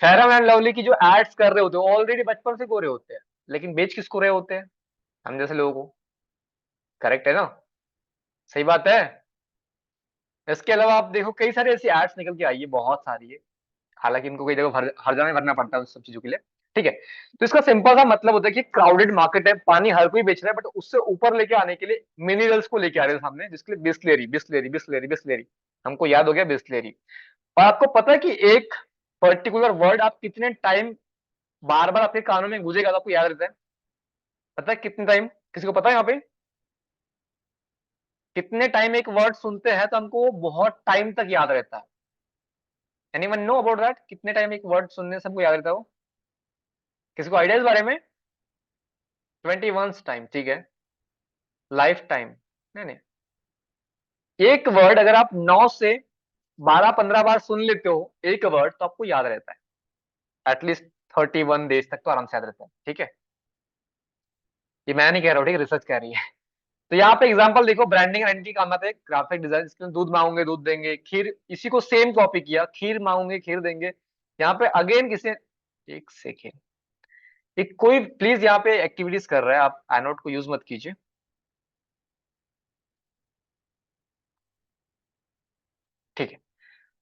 S1: फेयर एंड लवली की जो एड्स कर रहे होते हैं ऑलरेडी बचपन से गोरे होते हैं, लेकिन बेच किसको रहे होते हैं? हम जैसे लोगों को, करेक्ट है ना? सही बात है। इसके अलावा आप देखो कई सारी ऐसी एड्स निकल के आई है, बहुत सारी है। हालांकि इनको कई जगह हर जगह भरना पड़ता है उन सब चीजों के लिए, ठीक है। तो इसका सिंपल सा मतलब होता है कि क्राउडेड मार्केट है, पानी हर कोई बेच रहा है, बट उससे ऊपर लेके आने के लिए मिनरल्स को लेके आ रहे हैं सामने, जिसके लिए बिस्लेरी बिस्लेरी बिस्लेरी बिस्लेरी, हमको याद हो गया बिस्लेरी। और आपको पता है कि एक पर्टिकुलर वर्ड आप कितने टाइम बार बार आपके कानों में गूंजेगा तो आपको याद रहता है? पता है कितने टाइम? किसी को पता है यहाँ पे? कितने टाइम एक वर्ड सुनते हैं तो हमको वो बहुत टाइम तक याद रहता है? एनीवन नो अबाउट दैट, कितने टाइम एक वर्ड सुनने से हमको याद रहता है वो? किसी को आइडिया इस बारे में? 21 टाइम, ठीक है। लाइफ टाइम, नहीं नहीं, एक वर्ड अगर आप 9 से 12-15 बार सुन लेते हो एक वर्ड तो आपको याद रहता है एटलीस्ट 31 डेज तक तो आराम से याद रहता है, ठीक है। ये मैं नहीं कह रहा हूँ, ठीक है, रिसर्च कह रही है। तो यहाँ पे एग्जांपल देखो, ब्रांडिंग आइडेंटिटी काम आता है, ग्राफिक डिजाइन, इसके लिए दूध मांगोगे दूध देंगे, खीर इसी को सेम कॉपी किया, खीर मांगोगे खीर देंगे। यहाँ पे अगेन किसी, एक सेकेंड, एक कोई प्लीज यहाँ पे एक्टिविटीज कर रहा है, आप आई नोट को यूज मत कीजिए, ठीक है।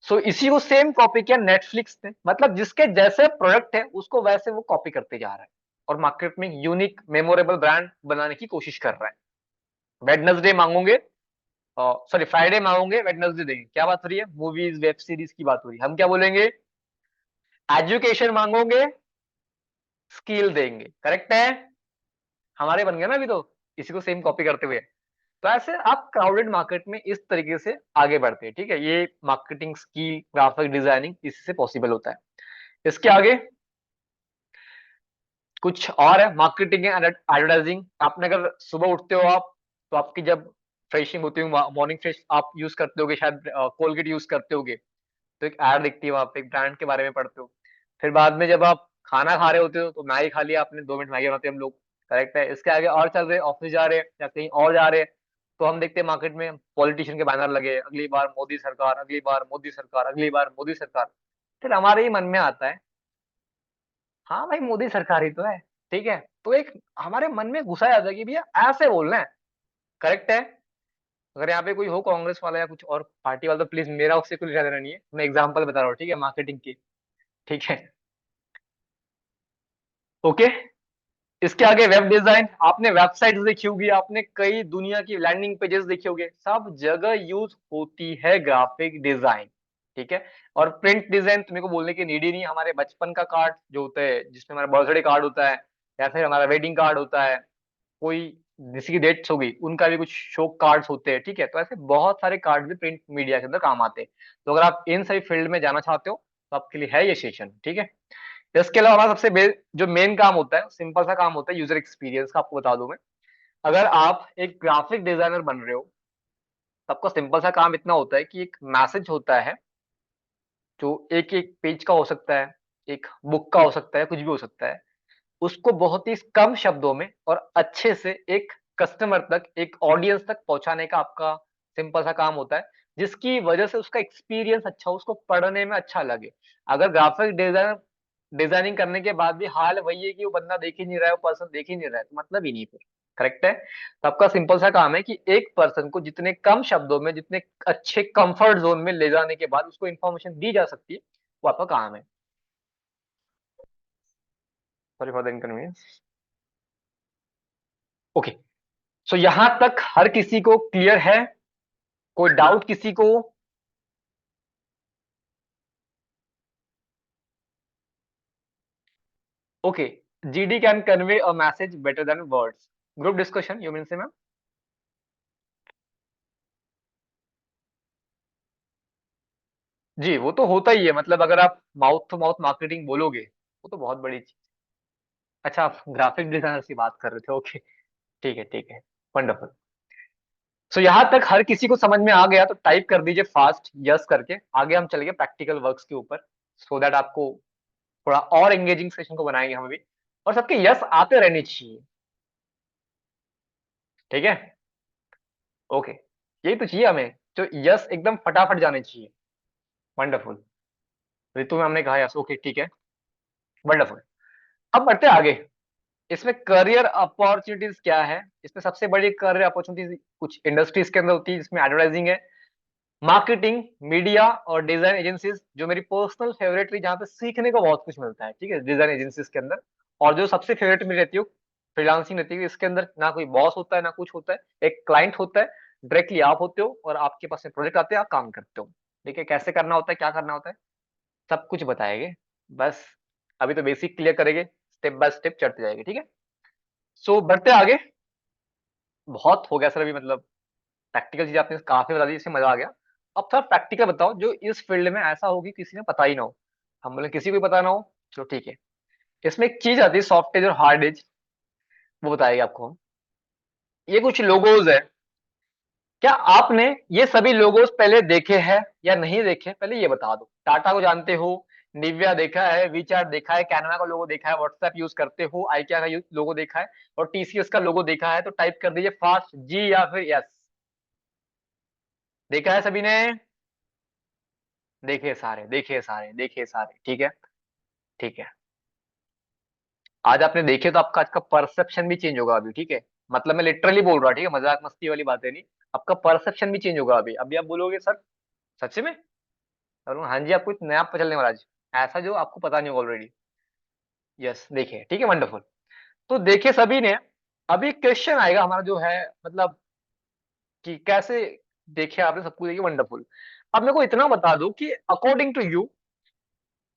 S1: सो इसी को सेम कॉपी किया नेटफ्लिक्स ने, मतलब जिसके जैसे प्रोडक्ट है उसको वैसे वो कॉपी करते जा रहा है और मार्केट में यूनिक मेमोरेबल ब्रांड बनाने की कोशिश कर रहा है। वेडनेसडे मांगोगे, सॉरी फ्राइडे मांगोगे वेडनेसडे देंगे, क्या बात हो रही है, मूवीज वेब सीरीज की बात हो रही है। हम क्या बोलेंगे, एजुकेशन मांगोगे स्किल देंगे, करेक्ट है। हमारे बन गया ना अभी तो, इसी को सेम कॉपी करते हुए। तो ऐसे आप क्राउडेड मार्केट में इस तरीके से आगे बढ़ते हैं, ठीक है। ये मार्केटिंग स्किल, ग्राफिक डिजाइनिंग इससे पॉसिबल होता है। इसके आगे कुछ और है मार्केटिंग एंड एडवर्टाइजिंग। आपने अगर सुबह उठते हो आप, तो आपकी जब फ्रेशिंग होती है, मॉर्निंग फ्रेश आप यूज करते होगे, शायद कोलगेट यूज करते होगे, तो एक ऐड दिखती है वहां पे, एक ब्रांड के बारे में पढ़ते हो। फिर बाद में जब आप खाना खा रहे होते हो तो मैगी खा लिया आपने, 2 मिनट मैगी बनाते हैं हम लोग, करेक्ट है। इसके आगे और चल रहे, ऑफिस जा रहे हैं या कहीं और जा रहे हैं, तो हम देखते हैं मार्केट में पॉलिटिशियन के बैनर लगे, अगली बार मोदी सरकार, अगली बार मोदी सरकार, अगली बार मोदी सरकार। फिर हमारे ही मन में आता है, हाँ भाई मोदी सरकार ही तो है, ठीक है। तो एक हमारे मन में घुसा जाता है कि भैया ऐसे बोलना है, करेक्ट है। अगर यहाँ पे कोई हो कांग्रेस वाला या कुछ और पार्टी वाला, तो प्लीज मेरा उससे कोई लेना देना नहीं है, मैं एग्जांपल बता रहा हूँ, ठीक है, मार्केटिंग की, ठीक है। ओके। इसके आगे वेब डिजाइन, आपने वेबसाइट्स देखी होगी, आपने कई दुनिया की लैंडिंग पेजेस देखे होंगे, सब जगह यूज होती है ग्राफिक डिजाइन, ठीक है। और प्रिंट डिजाइन तो मेरे को बोलने की नीड ही नहीं, हमारे बचपन का कार्ड जो होता है, जिसमें हमारा बर्थडे कार्ड होता है, या फिर हमारा वेडिंग कार्ड होता है, कोई किसी की डेट्स हो गई, उनका भी कुछ शोक कार्ड्स होते हैं, ठीक है। तो ऐसे बहुत सारे कार्ड भी प्रिंट मीडिया के अंदर काम आते हैं। तो अगर आप इन सभी फील्ड में जाना चाहते हो तो आपके लिए है ये सेशन, ठीक है। इसके अलावा हमारा सबसे जो मेन काम होता है, सिंपल सा काम होता है यूजर एक्सपीरियंस का, आपको बता दूं मैं। अगर आप एक ग्राफिक डिजाइनर बन रहे हो, तो आपका सिंपल सा काम इतना होता है कि एक मैसेज होता है, जो एक एक पेज का हो सकता है, एक बुक का हो सकता है, कुछ भी हो सकता है, उसको बहुत ही कम शब्दों में और अच्छे से एक कस्टमर तक, एक ऑडियंस तक पहुंचाने का आपका सिंपल सा काम होता है, जिसकी वजह से उसका एक्सपीरियंस अच्छा हो, उसको पढ़ने में अच्छा लगे। अगर ग्राफिक डिजाइनर डिजाइनिंग करने के बाद भी हाल वही है कि वो बंदा देख ही नहीं रहा है, वो पर्सन देख ही नहीं रहा है, तो मतलब ही नहीं फिर, करेक्ट है। तो आपका सिंपल सा काम है कि एक पर्सन को जितने कम शब्दों में, जितने अच्छे कंफर्ट जोन में ले जाने के बाद उसको इन्फॉर्मेशन दी जा सकती है, वो आपका काम है। Sorry for the inconvenience. Okay. So यहां तक हर किसी को क्लियर है? कोई डाउट किसी को? Okay. GD can convey a message better than words. Group discussion you mean से मैम? जी, वो तो होता ही है, मतलब अगर आप माउथ टू माउथ मार्केटिंग बोलोगे, वो तो बहुत बड़ी चीज। अच्छा, आप ग्राफिक डिजाइनर की बात कर रहे थे, ओके, ठीक है, ठीक है, वंडरफुल। सो यहां तक हर किसी को समझ में आ गया, तो टाइप कर दीजिए फास्ट यस करके, आगे हम चलेंगे प्रैक्टिकल वर्क्स के ऊपर, सो दैट आपको थोड़ा और एंगेजिंग सेशन को बनाएंगे हम भी, और सबके यस आते रहने चाहिए, ठीक है। ओके, यही तो चाहिए हमें, जो यस एकदम फटाफट जाने चाहिए। वंडरफुल। ऋतु में हमने कहा यस, ओके, ठीक है, वंडरफुल। अब बढ़ते हैं आगे। इसमें करियर अपॉर्चुनिटीज क्या है? इसमें सबसे बड़ी करियर अपॉर्चुनिटीज कुछ इंडस्ट्रीज के अंदर होती है, जिसमें एडवर्टाइजिंग है, मार्केटिंग, मीडिया और डिजाइन एजेंसीज, जो मेरी पर्सनल फेवरेट रही, जहां पे सीखने को बहुत कुछ मिलता है, ठीक है, डिजाइन एजेंसीज के अंदर। और जो सबसे फेवरेट मेरी रहती है, फ्रीलांसिंग रहती है, इसके अंदर ना कोई बॉस होता है ना कुछ होता है, एक क्लाइंट होता है, डायरेक्टली आप होते हो और आपके पास में प्रोजेक्ट आते हैं, आप काम करते हो, ठीक है। कैसे करना होता है, क्या करना होता है, सब कुछ बताएंगे, बस अभी तो बेसिक क्लियर करेंगे, स्टेप बाय स्टेप चढ़ते जाएंगे, ठीक है। सो बढ़ते आगे। बहुत हो गया सर अभी, मतलब प्रैक्टिकल चीज आपने काफी बता दी, इससे मजा आ गया। अब थोड़ा प्रैक्टिकल बताओ, जो इस फील्ड में ऐसा हो कि किसी ने पता ही ना हो, हम बोले किसी को भी पता ना हो, चलो ठीक है। इसमें एक चीज आती है सॉफ्ट एज और हार्ड एज, वो बताएगी आपको हम। ये कुछ लोगोज है, क्या आपने ये सभी लोगोज पहले देखे हैं या नहीं देखे, पहले ये बता दो। टाटा को जानते हो? निविया देखा है, वीचार्ट देखा है, कैनवा का लोगो देखा है, व्हाट्सएप यूज करते हो, आइकिया का लोगो देखा है, और टीसीएस का लोगो देखा है, तो टाइप कर दीजिए फास्ट जी या फिर यस। देखा है सभी ने? देखे सारे, देखे सारे, देखे सारे, ठीक है, ठीक है। आज आपने देखे तो आपका आज का परसेप्शन भी चेंज होगा अभी, ठीक है। मतलब मैं लिटरली बोल रहा हूँ, ठीक है, मजाक मस्ती वाली बात है नहीं। आपका परसेप्शन भी चेंज होगा अभी, अभी आप बोलोगे सर सच में? और हाँ जी, आपको कुछ नया पता चलने वाला आज, ऐसा जो आपको पता नहीं होगा ऑलरेडी। यस, देखिए, ठीक है, वंडरफुल। तो देखिए सभी ने, अभी क्वेश्चन आएगा हमारा जो है, मतलब कि कैसे देखे आपने सब कुछ, देखिए वंडरफुल। अब मेरे को इतना बता दो कि according to you,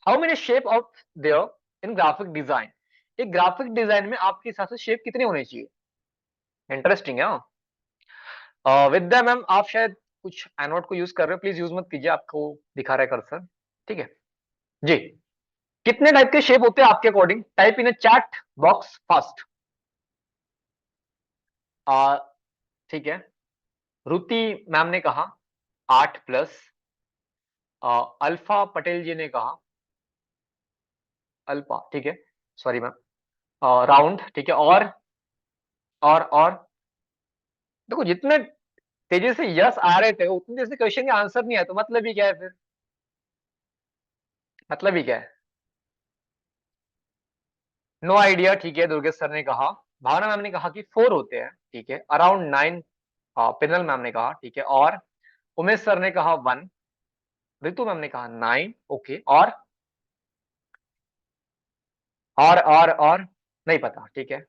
S1: how many shape of there in graphic design? एक ग्राफिक डिजाइन में आपके हिसाब से शेप कितने होने चाहिए? इंटरेस्टिंग है। विद्या मैम, आप शायद कुछ एनोट को यूज कर रहे हो, प्लीज यूज मत कीजिए, आपको दिखा रहा है कर्सर, ठीक है जी। कितने टाइप के शेप होते हैं आपके according? Type in a chat box fast. ठीक है, रुति मैम ने कहा 8+। अल्फा पटेल जी ने कहा अल्फा, ठीक है, सॉरी मैम, राउंड, ठीक है। और देखो, जितने तेजी से यस आ रहे थे उतनी तेजी से क्वेश्चन का आंसर नहीं आया, तो मतलब ही क्या है फिर? मतलब ही क्या है? नो आइडिया, ठीक है, दुर्गेश सर ने कहा। भावना मैम ने कहा कि 4 होते हैं, ठीक है, अराउंड 9। पिनल मैम ने कहा, ठीक है, और उमेश सर ने कहा 1। रितु मैम ने कहा 9, ओके। और नहीं पता, ठीक है,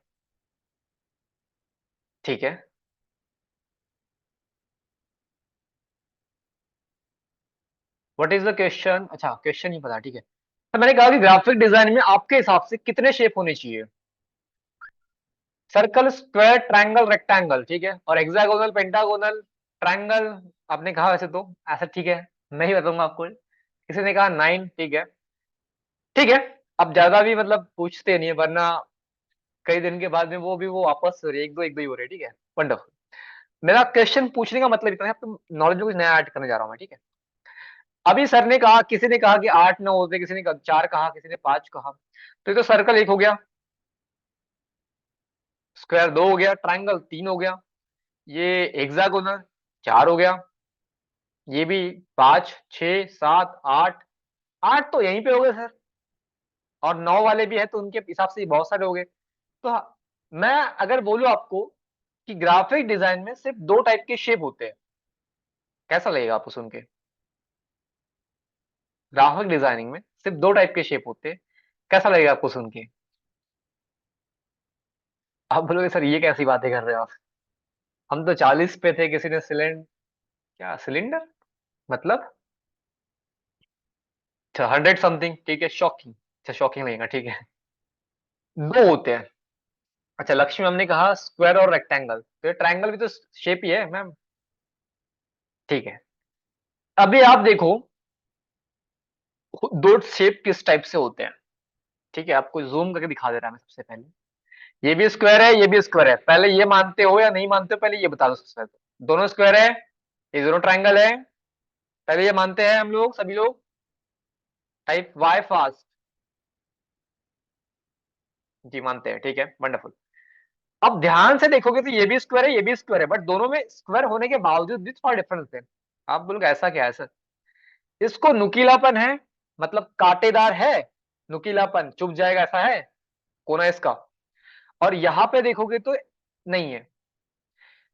S1: ठीक है। What is the question? अच्छा, क्वेश्चन ही पता, ठीक है। तो मैंने कहा कि ग्राफिक डिजाइन में आपके हिसाब से कितने शेप होने चाहिए? सर्कल, स्क्वायर, ट्रायंगल, रेक्टेंगल, ठीक है, और हेक्सागोनल, पेंटागोनल, ट्रायंगल। आपने कहा वैसे तो ऐसा, ठीक है, मैं ही बताऊंगा आपको। किसी ने कहा 9, ठीक है, ठीक है। अब ज्यादा भी मतलब पूछते नहीं है, वरना कई दिन के बाद में वो वापस हो रही है, एक दो ही हो रहे हैं, ठीक है। वंडरफुल। मेरा क्वेश्चन पूछने का मतलब इतना है, आपको नॉलेज में कुछ नया ऐड करने जा रहा हूँ मैं, ठीक है। अभी सर ने कहा, किसी ने कहा कि 8-9 होते, किसी ने 4 कहा, किसी ने 5 कहा। तो ये तो सर्कल 1 हो गया, स्क्वायर 2 हो गया, ट्रायंगल 3 हो गया, ये हेक्सागोनल 4 हो गया, ये भी 5, 6, 7, 8। 8 तो यहीं पे हो गए सर, और 9 वाले भी है, तो उनके हिसाब से बहुत सारे हो गए। तो मैं अगर बोलूं आपको कि ग्राफिक डिजाइन में सिर्फ 2 टाइप के शेप होते हैं, कैसा लगेगा आपको सुन के? ग्राफिक डिजाइनिंग में सिर्फ 2 टाइप के शेप होते हैं, कैसा लगेगा आपको सुन के? आप बोलोगे सर ये कैसी बातें कर रहे हो आप? हम तो 40 पे थे, किसी ने क्या सिलेंडर मतलब? अच्छा, 100 समथिंग, ठीक है, शॉकिंग। अच्छा, शॉकिंग लगेगा, ठीक है। 2 होते हैं। अच्छा, लक्ष्मी मैम ने कहा स्क्वायर और रेक्टेंगल, तो ये ट्रायंगल भी तो शेप ही है मैम, ठीक है। अभी आप देखो, 2 शेप किस टाइप से होते हैं, ठीक है, आपको जूम करके दिखा दे रहा है मैं सबसे पहले। ये भी स्क्वायर है, ये भी स्क्वायर है, पहले ये मानते हो या नहीं मानते हो, पहले ये बता दो सबसे पहले। दोनों स्क्वायर है, ये दोनों ट्रायंगल है, पहले ये मानते हैं हम लोग, सभी लोग। टाइप वाई फास्ट, जी मानते हैं, ठीक है, वंडरफुल। अब ध्यान से देखोगे तो ये भी स्क्वायर है, ये भी स्क्वायर है, बट दोनों में स्क्वायर होने के बावजूद भी थोड़ा डिफरेंस है। आप बोलोगे ऐसा क्या है सर? इसको नुकीलापन है, मतलब कांटेदार है, नुकीलापन चुभ जाएगा ऐसा है कोना इसका। और यहां पे देखोगे तो नहीं है।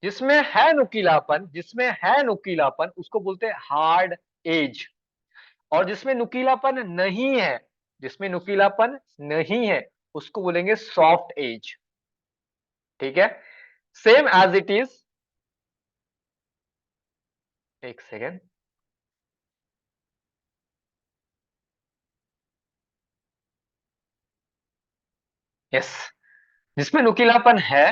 S1: जिसमें है नुकीलापन उसको बोलते हैं हार्ड एज। और जिसमें नुकीलापन नहीं है, जिसमें नुकीलापन नहीं है, उसको बोलेंगे सॉफ्ट एज, ठीक है। Same as it is. एक सेकेंड। यस, जिसमें नुकीलापन है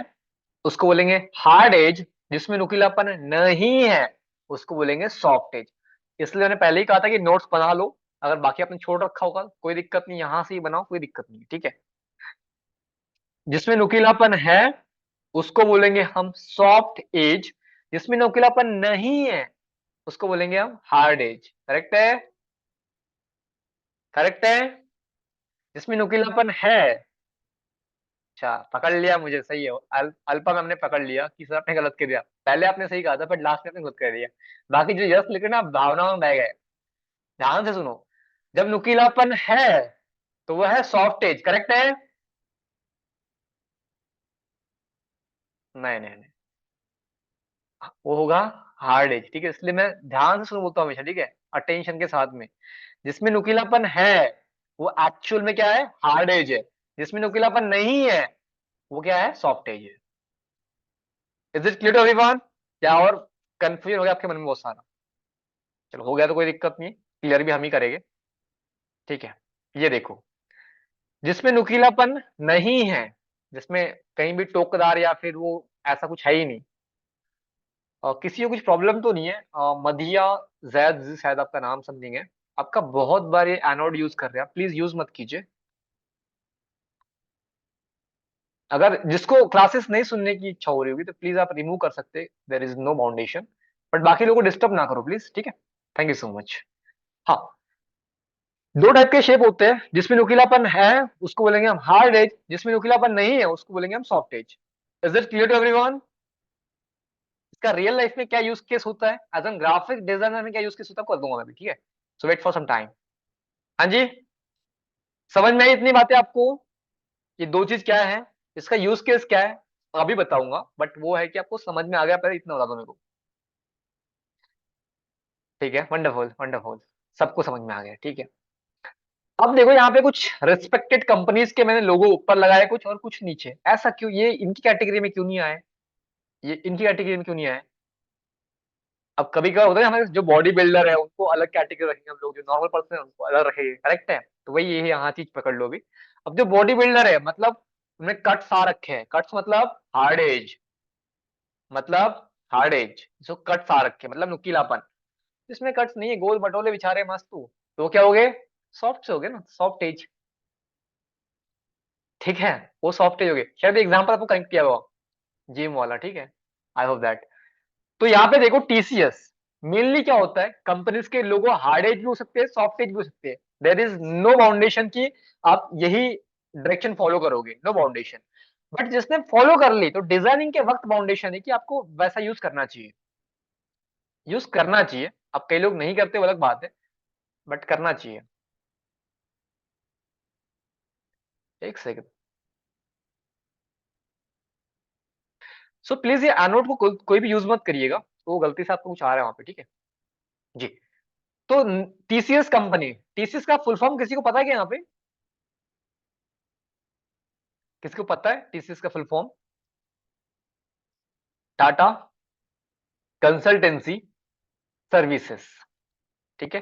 S1: उसको बोलेंगे हार्ड एज, जिसमें नुकीलापन नहीं है उसको बोलेंगे सॉफ्ट एज। इसलिए मैंने पहले ही कहा था कि नोट्स बना लो, अगर बाकी आपने छोड़ रखा होगा कोई दिक्कत नहीं, यहां से ही बनाओ, कोई दिक्कत नहीं, ठीक है। जिसमें नुकीलापन है उसको बोलेंगे हम सॉफ्ट एज, जिसमें नुकीलापन नहीं है उसको बोलेंगे हम हार्ड एज। करेक्ट है? करेक्ट है। जिसमें नुकीलापन है। अच्छा, पकड़ लिया मुझे, सही है। अल्पा में हमने पकड़ लिया कि सर आपने गलत कर दिया, पहले आपने सही कहा था बट लास्ट में आपने गलत कर दिया। बाकी जो यस लिखे ना, भावनाओं में बह गए। ध्यान से सुनो, जब नुकीलापन है तो वह है सॉफ्ट एज, करेक्ट है? नहीं नहीं नहीं, वो होगा हार्ड एज, ठीक है। इसलिए मैं ध्यान से सुनो बोलता हूँ हमेशा, ठीक है, अटेंशन के साथ में। जिसमें नुकीलापन है वो एक्चुअल में क्या है? हार्ड एज है। जिसमें नुकीलापन नहीं है वो क्या है? सॉफ्ट एज है। Is it clear to everyone? क्या और कंफ्यूजन हो गया आपके मन में बहुत सारा? चलो, हो गया तो कोई दिक्कत नहीं, क्लियर भी हम ही करेंगे, ठीक है। ये देखो, जिसमें नुकीलापन नहीं है, जिसमें कहीं भी टोकदार या फिर वो ऐसा कुछ है ही नहीं, किसी को कुछ प्रॉब्लम तो नहीं है। मधिया जैद शायद आपका नाम समथिंग है, आपका बहुत बार ये एनोड यूज कर रहे हैं, प्लीज यूज मत कीजिए। अगर जिसको क्लासेस नहीं सुनने की इच्छा हो रही होगी तो प्लीज आप रिमूव कर सकते, there is no boundation, but बाकी लोगों को डिस्टर्ब ना करो प्लीज, ठीक है। Thank you so much. हाँ, दो टाइप के शेप होते हैं, जिसमें नुकीलापन है उसको बोलेंगे हम हार्ड एज, जिसमें नुकीलापन नहीं है उसको बोलेंगे हम soft edge. Is it clear to everyone? इसका रियल लाइफ में क्या यूज केस होता है, एज एन ग्राफिक डिजाइनर में क्या यूज केस होता है कर दूंगा मैं भी, ठीक है। सो वेट फॉर सम टाइम। हाँ जी, समझ में आई इतनी बातें आपको? ये दो चीज क्या है, इसका यूज केस क्या है अभी बताऊंगा, बट वो है कि आपको समझ में आ गया, पहले इतना बता दो मेरे को। ठीक है, वंडरफुल वंडरफुल, सबको समझ में आ गया, ठीक है। अब देखो यहाँ पे कुछ रिस्पेक्टेड कंपनीज के मैंने लोगो ऊपर लगाए कुछ और कुछ नीचे, ऐसा क्यों, ये इनकी कैटेगरी में क्यों नहीं आए, ये इनकी कैटेगरी में क्यों नहीं आए? अब कभी कभी होता है हमारे जो बॉडी बिल्डर है उनको अलग कैटेगरी रखेंगे हम लोग, जो नॉर्मल पर्सन है उनको अलग रखेंगे, करेक्ट है, तो वही ये यहाँ चीज पकड़ लो अभी। अब जो बॉडी बिल्डर है मतलब उन्हें कट्स आ रखे हैं, कट्स मतलब हार्ड एज, मतलब हार्ड एज, जो कट्स आ रखे हैं मतलब नुकीलापन, इसमें कट्स नहीं है, गोल बटोले बिछा रहे मस्त, तो क्या हो गए, सॉफ्ट से हो गए ना, सॉफ्ट एज, ठीक है। वो सॉफ्ट एज हो गए, शायद एग्जाम्पल आपको कनेक्ट किया हुआ जिम वाला, ठीक है, आई होप दैट। तो यहाँ पे देखो टीसीएस मेनली क्या होता है, कंपनीज के लोगो हार्ड एज भी हो सकते हैं सॉफ्ट एज भी हो सकते हैं, देयर इज नो बाउंडेशन की आप यही डायरेक्शन फॉलो करोगे, नो बाउंडेशन। बट जिसने फॉलो कर ली तो डिजाइनिंग के वक्त बाउंडेशन है कि आपको वैसा यूज करना चाहिए, यूज करना चाहिए। अब कई लोग नहीं करते वो अलग बात है, बट करना चाहिए। एक सेकंड। सो प्लीज ये एनोड को कोई भी यूज मत करिएगा, तो वो गलती से आपको कुछ आ रहा है वहां पे, ठीक है जी। तो टीसीएस कंपनी, टीसीएस का फुल फॉर्म किसी को पता है क्या यहाँ पे, किसको पता है टीसीएस का full form? Tata consultancy services, ठीक है।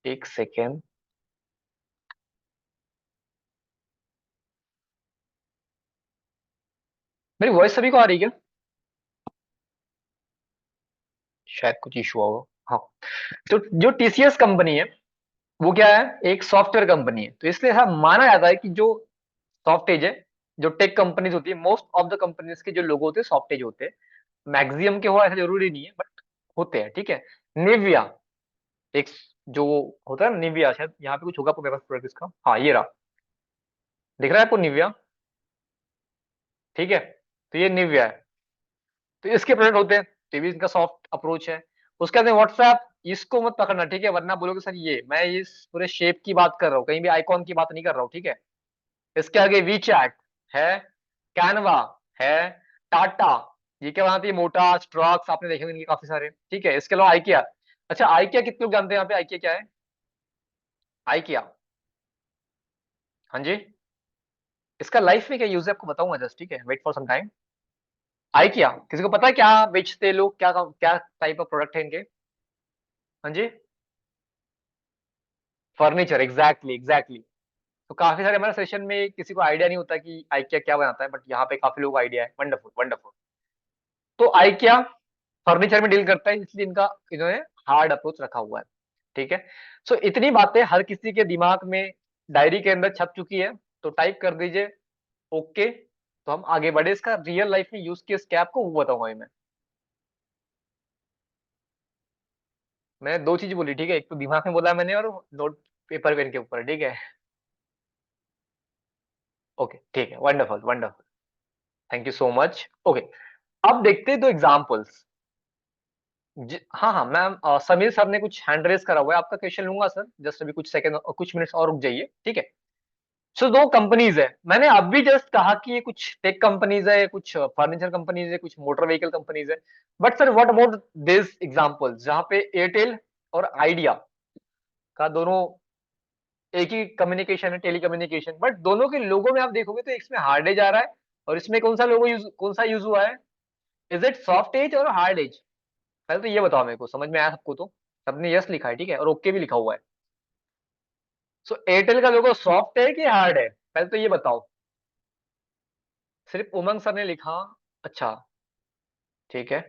S1: एक सेकेंड, मेरी वॉइस सभी को आ रही है क्या? शायद कुछ इशू होगा। हाँ, तो जो टीसीएस कंपनी है वो क्या है, एक सॉफ्टवेयर कंपनी है, तो इसलिए ऐसा माना जाता है कि जो सॉफ्टेज है, जो टेक कंपनीज होती है, मोस्ट ऑफ द कंपनीज के जो लोग होते हैं सॉफ्टेज होते हैं, मैक्सिमम के हो ऐसा जरूरी नहीं है बट होते हैं, ठीक है। निविया, एक जो होता है ना निविया, शायद यहाँ पे कुछ होगा आपको मेरे पास प्रोडक्ट इसका, हाँ ये रहा, दिख रहा है आपको निविया, ठीक है। तो ये निविया है, तो इसके प्रोडक्ट होते हैं, तो ये भी इनका सॉफ्ट अप्रोच है। उसके बाद व्हाट्सएप, इसको मत पकड़ना, ठीक है, वरना बोलोगे सर ये मैं इस पूरे शेप की बात कर रहा हूँ, कहीं भी आइकॉन की बात नहीं कर रहा हूँ, ठीक है। इसके आगे वी चैट है, कैनवा है, टाटा, ये क्या बनाती है, मोटा ट्रक्स आपने देखे होंगे इनके काफी सारे, ठीक है। इसके अलावा आइकिया, अच्छा आइकिया कितने लोग जानते हैं यहाँ पे, आइकिया क्या है, आइकिया, हाँ जी, इसका लाइफ में क्या यूज है आपको बताऊंगा जस्ट, ठीक है, wait for some time. IKEA किसी को पता है क्या बेचते हैं लोग, क्या क्या टाइप ऑफ प्रोडक्ट है इनके? हाँ जी, फर्नीचर, एग्जैक्टली एग्जैक्टली। तो काफी सारे हमारे सेशन में किसी को आइडिया नहीं होता कि आइकिया क्या बनाता है, बट यहाँ पे काफी लोग आइडिया है, वंडरफुल वंडरफुल। तो आइकिया फर्नीचर में डील करता है, इसलिए इनका इन्होंने हार्ड अप्रोच रखा हुआ है, ठीक है। सो इतनी बातें हर किसी के दिमाग में डायरी के अंदर छप चुकी है, तो टाइप कर दीजिए ओके। तो हम आगे बढ़े, इसका रियल लाइफ में यूज केस क्या आपको वो बताऊंगा मैं। मैंने दो चीज बोली, ठीक है, एक तो दिमाग में बोला मैंने और नोट पेपर पेन के ऊपर, ठीक है। ओके ठीक है, wonderful wonderful, thank you so much. Okay, अब देखते हैं दो एग्जांपल्स। हाँ हाँ मैम, समीर सर ने कुछ हैंड रेस करा हुआ है, आपका क्वेश्चन लूंगा सर, जस्ट अभी कुछ सेकंड कुछ मिनट्स और रुक जाइए, ठीक है। सो दो कंपनीज है, मैंने अभी जस्ट कहा कि ये कुछ टेक कंपनीज है, कुछ फर्नीचर कंपनीज है, कुछ मोटर व्हीकल कंपनीज है, but sir what about this example जहां पे एयरटेल और आइडिया का दोनों एक ही कम्युनिकेशन है, टेलीकम्युनिकेशन, बट दोनों के लोगों में आप देखोगे तो इसमें हार्ड एज आ रहा है, और इसमें कौन सा लोगो यूज, कौन सा यूज हुआ है, इज इट सॉफ्ट एज और हार्ड एज? पहले तो ये बताओ मेरे को, समझ में आया सबको? तो सबने यस लिखा है, ठीक है, और ओके भी लिखा हुआ है। सो एयरटेल का लोगो सॉफ्ट है कि हार्ड है, पहले तो ये बताओ। सिर्फ उमंग सर ने लिखा, अच्छा, ठीक है।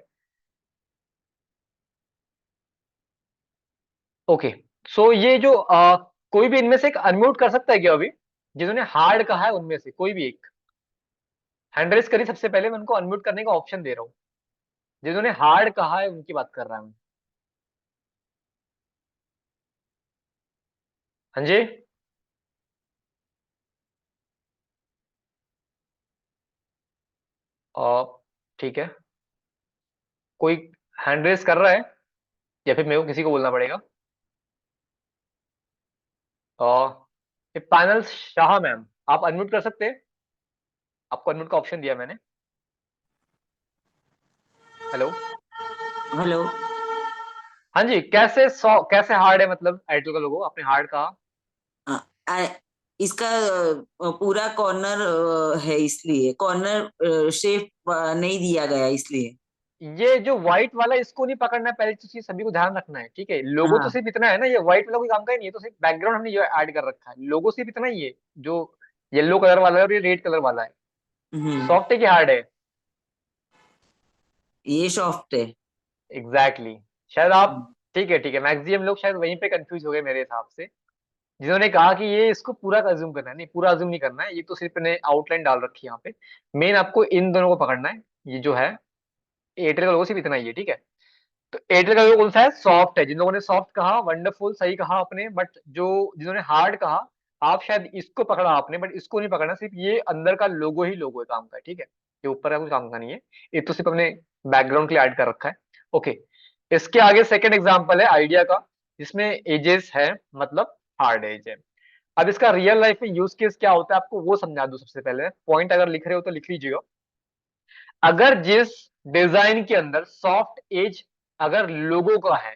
S1: ओके। सो ये जो कोई भी इनमें से एक अनम्यूट कर सकता है क्या अभी, जिन्होंने हार्ड कहा है उनमें से कोई भी एक हैंड रेस करी सबसे पहले, मैं उनको अनम्यूट करने का ऑप्शन दे रहा हूँ। जिन्होंने हार्ड कहा है उनकी बात कर रहा हूँ। हाँ जी। ठीक है। कोई हैंड रेस कर रहा है या फिर मेरे को किसी को बोलना पड़ेगा? पैनल शाह मैम, आप अनम्यूट कर सकते हैं? आपको अनम्यूट का ऑप्शन दिया मैंने। हेलो।
S2: हेलो।
S1: हाँ जी, कैसे हार्ड है, मतलब एयरटेल का लोगो आपने हार्ड कहा?
S2: आ, आ, इसका पूरा कॉर्नर है, इसलिए कॉर्नर शेप नहीं दिया गया इसलिए।
S1: ये जो व्हाइट वाला इसको नहीं पकड़ना है, पहली चीज सभी को ध्यान रखना है, ठीक है? लोगो तो
S2: हाँ।
S1: सिर्फ इतना है ना, ये व्हाइट वाला कोई काम का ही नहीं है, तो सिर्फ बैकग्राउंड हमने ये ऐड कर रखा है, लोगो सिर्फ इतना ही है। जो येलो कलर वाला है और ये रेड कलर वाला है।
S2: हम्म।
S1: सॉफ्ट है कि हार्ड है?
S2: ये सॉफ्ट है।
S1: एग्जैक्टली शायद आप, ठीक है, मैक्सिमम लोग शायद वहीं पे कंफ्यूज हो गए मेरे हिसाब से, जिन्होंने कहा कि ये इसको पूरा अज्यूम करना है। नहीं, पूरा अज्यूम नहीं करना है, ये तो सिर्फ ने आउटलाइन डाल रखी है यहाँ पे। मेन आपको इन दोनों को पकड़ना है। ये जो है एयरटेल का लोगो सिर्फ इतना ही है, ठीक है? तो एयरटेल का लोगो कौन सा है? सॉफ्ट है। जिन लोगों ने सॉफ्ट कहा, वंडरफुल, सही कहा आपने, बट जो जिन्होंने हार्ड कहा, आप शायद इसको पकड़ा आपने, बट इसको नहीं पकड़ना। सिर्फ ये अंदर का लोगो ही लोगो है काम का, ठीक है? ये ऊपर का कुछ काम का नहीं है। ये तो सिर्फ अपने बैकग्राउंड के लिए ऐड कर रखा है। ओके। इसके आगे सेकंड एग्जांपल है आइडिया का, जिसमें एजेस है, मतलब हार्ड एज है। अब इसका रियल लाइफ में यूज केस क्या होता है आपको वो समझा दूं। सबसे पहले पॉइंट अगर लिख रहे हो तो लिख लीजिएगा। अगर जिस डिजाइन के अंदर सॉफ्ट एज अगर लोगो का है,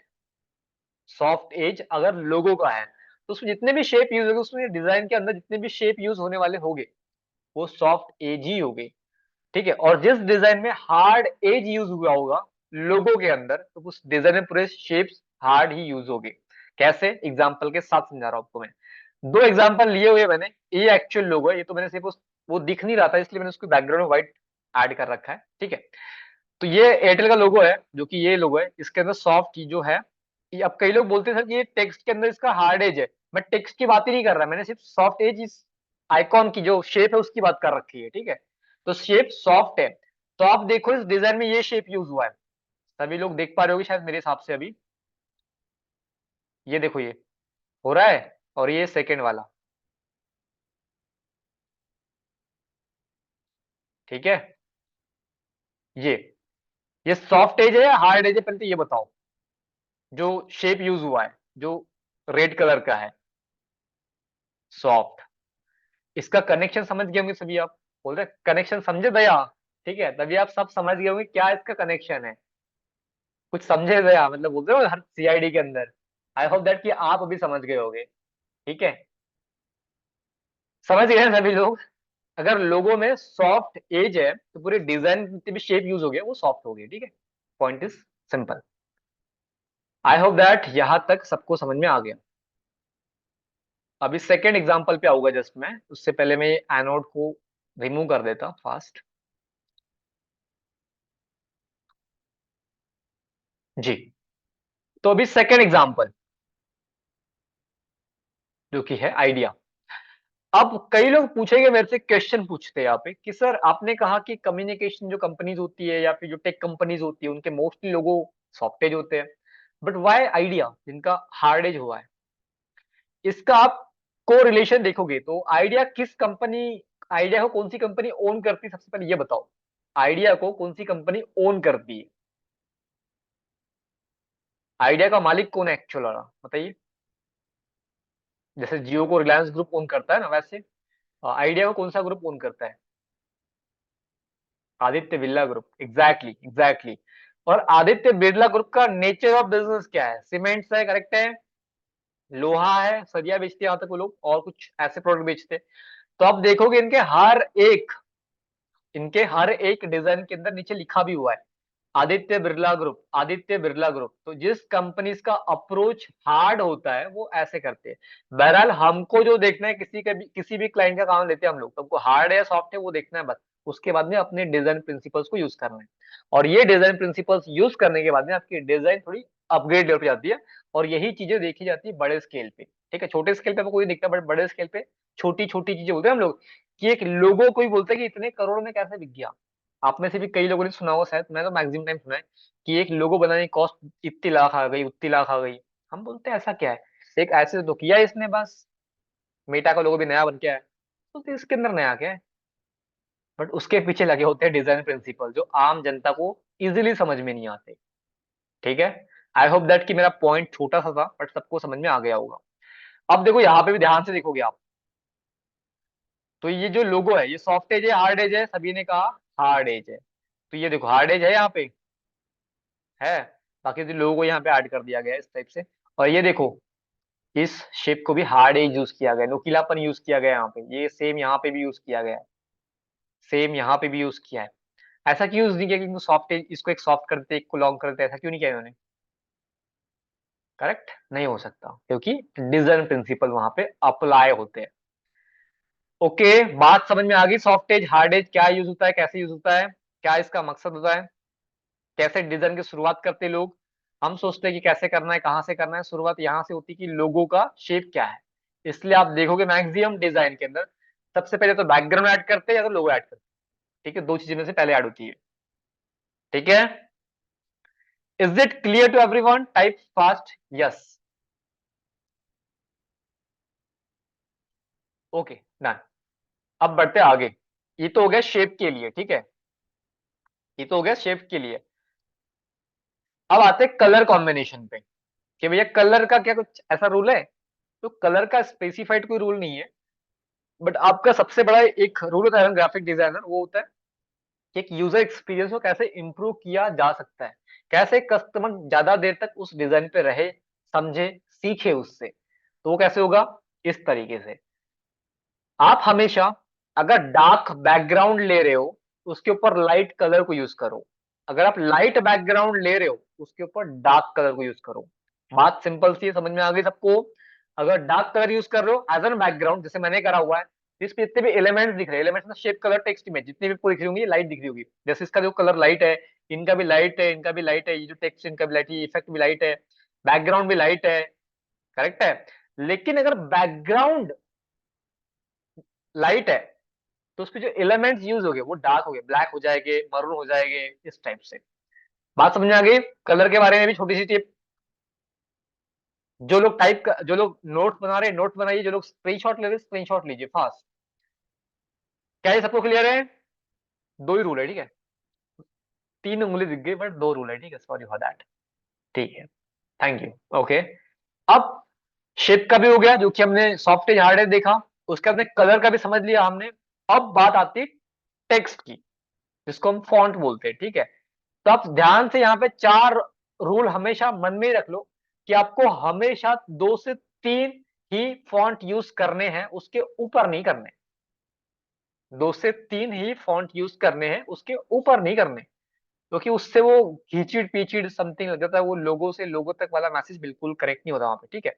S1: सॉफ्ट एज अगर लोगो का है, तो उसमें जितने भी शेप यूज होंगे, उसमें डिजाइन के अंदर जितने भी शेप यूज होने वाले होंगे, वो सॉफ्ट एज ही होंगे, ठीक है? और जिस डिजाइन में हार्ड एज यूज हुआ होगा लोगो के अंदर, तो उस डिजाइन में पूरे शेप्स हार्ड ही यूज होंगे। कैसे? एग्जांपल के साथ समझा रहा हूं आपको मैं। दो एग्जांपल लिए हुए मैंने। ये एक्चुअल लोगो है, ये तो मैंने सिर्फ वो दिख नहीं रहा था इसलिए मैंने उसको बैकग्राउंड में व्हाइट ऐड कर रखा है, ठीक है? तो ये एयरटेल का लोगो है, जो कि ये लोगो है, इसके अंदर सॉफ्ट जो है। ये अब कई लोग बोलते हैं सर कि ये टेक्स्ट के अंदर इसका हार्ड एज है। मैं टेक्स्ट की बात ही नहीं कर रहा, मैंने सिर्फ सॉफ्ट एज इस आइकॉन की जो शेप है उसकी बात कर रखी है, ठीक है? तो शेप सॉफ्ट है। तो आप देखो इस डिजाइन में ये शेप यूज हुआ है, सभी लोग देख पा रहे होगे शायद मेरे हिसाब से अभी। ये देखो, ये हो रहा है, और ये सेकंड वाला, ठीक है? ये ये सॉफ्ट एज है या हार्ड एज है, पहले तो ये बताओ। जो शेप यूज हुआ है, जो रेड कलर का है, सॉफ्ट। इसका कनेक्शन समझ गए होंगे सभी आप। बोल रहे कनेक्शन समझे दया, ठीक है? तभी आप सब समझ गए होंगे क्या इसका कनेक्शन है। कुछ समझे दया, मतलब बोलते हो हर सीआईडी के अंदर। आई होप दैट कि आप अभी समझ गए होंगे, ठीक है? समझ गए हैं सभी लोग? अगर लोगों में सॉफ्ट एज है तो पूरे डिजाइन जितने भी शेप यूज हो गए वो सॉफ्ट हो गए, ठीक है? Point is simple. I hope that यहां तक सबको समझ में आ गया। अभी सेकेंड एग्जांपल पे आऊंगा जस्ट मैं, उससे पहले मैं एनोड को रिमूव कर देता फास्ट। जी। तो अभी सेकेंड एग्जांपल जो कि है आइडिया। अब कई लोग पूछेंगे मेरे से, क्वेश्चन पूछते हैं यहाँ पे कि सर आपने कहा कि कम्युनिकेशन जो कंपनीज होती है या फिर जो टेक कंपनीज होती है उनके मोस्टली लोगो सॉफ्टेज होते हैं, बट वाई आइडिया जिनका हार्डेज हुआ है? इसका आप को रिलेशन देखोगे तो आइडिया किस कंपनी, आइडिया को कौन सी कंपनी ओन करती है, सबसे पहले ये बताओ। आइडिया को कौन सी कंपनी ओन करती है? आइडिया का मालिक कौन है एक्चुअल वाला, बताइए। जैसे जियो को रिलायंस ग्रुप ओन करता है ना, वैसे आइडिया को कौन सा ग्रुप ओन करता है? Aditya Birla group, exactly exactly. और आदित्य बिरला ग्रुप का नेचर ऑफ बिजनेस क्या है? सीमेंट्स है, करेक्ट है? लोहा है, सरिया बेचते हैं यहाँ तक वो लोग, और कुछ ऐसे प्रोडक्ट बेचते हैं। तो आप देखोगे इनके हर एक डिजाइन के अंदर नीचे लिखा भी हुआ है आदित्य बिरला ग्रुप, आदित्य बिरला ग्रुप। तो जिस कंपनीज का अप्रोच हार्ड होता है वो ऐसे करते हैं। बहरहाल हमको जो देखना है, किसी भी क्लाइंट का काम लेते हैं हम लोग, तो हमको हार्ड है सॉफ्ट है वो देखना है बस। उसके बाद में अपने डिजाइन प्रिंसिपल्स को यूज करना है, और ये डिजाइन प्रिंसिपल्स यूज करने के बाद में आपकी डिजाइन थोड़ी अपग्रेड लेवल पे जाती है, और यही चीजें देखी जाती है बड़े स्केल पे, ठीक है। छोटे स्केल पे आपको कोई दिखता है, बट बड़े स्केल पे छोटी छोटी चीजें बोलते हैं हम लोग, कि एक लोगो कोई बोलता है कि इतने करोड़ में कैसे बिक गया। आप में से भी कई लोगों ने सुना होगा, शायद मैं तो मैक्सिमम टाइम सुना है कि एक लोगो बनाने की कॉस्ट इतनी लाख आ गई, उतनी लाख आ गई। हम बोलते हैं ऐसा क्या है, एक ऐसे तो किया इसने बस, मेटा का लोगो भी नया बन के आया, तो इसके अंदर नया क्या है। बट उसके पीछे लगे होते हैं डिजाइन प्रिंसिपल, जो आम जनता को इजिली समझ में नहीं आते, ठीक है। आई होप दैट कि मेरा पॉइंट छोटा सा था, बट सबको समझ में आ गया होगा। अब देखो यहाँ पे भी ध्यान से देखोगे आप, तो ये जो लोगो है, ये सॉफ्ट एज है हार्ड एज है, सभी ने कहा हार्ड एज है, तो ये देखो हार्ड एज है यहाँ पे, है। बाकी जो लोगो यहाँ पे ऐड कर दिया गया है इस टाइप से। और ये देखो, इस शेप को भी हार्ड एज यूज किया गया है, नुकीलापन यूज किया गया है यहाँ पे, ये सेम यहाँ पे भी यूज किया गया है, सेम यहाँ पे भी यूज किया है। ऐसा क्यों यूज नहीं किया कि सॉफ्ट एज, इसको एक सॉफ्ट करते एक को लॉन्ग करते, ऐसा क्यों नहीं किया इन्होंने। करेक्ट नहीं हो सकता, क्योंकि डिजाइन प्रिंसिपल वहां पे अप्लाई होते हैं। ओके, बात समझ में आ गई, सॉफ्ट एज हार्ड एज क्या यूज होता है, कैसे यूज होता है, क्या इसका मकसद होता है, कैसे डिजाइन की शुरुआत करते लोग। हम सोचते हैं कि कैसे करना है, कहां से करना है, शुरुआत यहां से होती है कि लोगो का शेप क्या है। इसलिए आप देखोगे मैक्सिमम डिजाइन के अंदर सबसे पहले तो बैकग्राउंड ऐड करते हैं या तो लोगो ऐड करते हैं, ठीक है, दो चीजें में से पहले ऐड होती है, ठीक है। Is it clear to everyone, type fast yes. Okay done. अब बढ़ते हैं आगे, ये तो हो गया शेप के लिए, ठीक है, ये तो हो गया शेप के लिए। अब आते हैं कलर कॉम्बिनेशन पे, कि भैया कलर का क्या कुछ ऐसा रूल है। तो कलर का स्पेसिफाइड कोई रूल नहीं है, बट आपका सबसे बड़ा एक रूल होता है ग्राफिक डिजाइनर, वो होता है कि एक यूजर एक्सपीरियंस को कैसे इंप्रूव किया जा सकता है, कैसे कस्टमर ज्यादा देर तक उस डिजाइन पे रहे, समझे, सीखे उससे। तो वो कैसे होगा, इस तरीके से। आप हमेशा अगर डार्क बैकग्राउंड ले रहे हो, उसके ऊपर लाइट कलर को यूज करो। अगर आप लाइट बैकग्राउंड ले रहे हो, उसके ऊपर डार्क कलर को यूज करो। बात सिंपल सी है, समझ में आ गई सबको। अगर डार्क कलर यूज कर रहे हो एज एन बैकग्राउंड, जैसे मैंने करा हुआ है, इस पे जितने भी एलिमेंट्स दिख रहे हैं, एलिमेंट्स में शेप कलर टेक्स्ट इमेज जितनी भी आपको दिख रही होंगी, लाइट दिख रही होगी। जैसे इसका जो कलर लाइट है, इनका भी लाइट है, इनका भी लाइट है, ये जो टेक्स्ट इनका भी लाइट है, इफेक्ट भी लाइट है, बैकग्राउंड भी लाइट है, करेक्ट है। लेकिन अगर बैकग्राउंड लाइट है, तो उसके जो एलिमेंट्स यूज हो गए वो डार्क हो गए, ब्लैक हो जाएंगे, मरून हो जाएंगे, इस टाइप से। बात समझ में आ गई। कलर के बारे में भी छोटी सी टिप, जो लोग जो लोग नोट बना रहे हैं नोट बनाइए, जो लोग स्क्रीनशॉट ले रहे हैं स्क्रीनशॉट लीजिए फास्ट। क्या ये सबको क्लियर है, दो ही रूल है, ठीक है, तीन उंगली दिख गई बट दो रूल है, ठीक है, सॉरी फॉर दैट, ठीक है, थैंक यू। ओके, अब शेप का भी हो गया, जो कि हमने सॉफ्ट एज हार्ड एज देखा, उसके बाद कलर का भी समझ लिया हमने। अब बात आती है टेक्स्ट की, जिसको हम फॉन्ट बोलते हैं, ठीक है। तो आप ध्यान से यहाँ पे चार रूल हमेशा मन में ही रख लो, कि आपको हमेशा दो से तीन ही फॉन्ट यूज करने हैं, उसके ऊपर नहीं करने। दो से तीन ही फॉन्ट यूज करने हैं, उसके ऊपर नहीं करने, क्योंकि उससे वो खींचीड़ पीचीड़ समथिंग लग जाता है, वो लोगों से लोगों तक वाला मैसेज बिल्कुल करेक्ट नहीं होता वहां पे, ठीक है।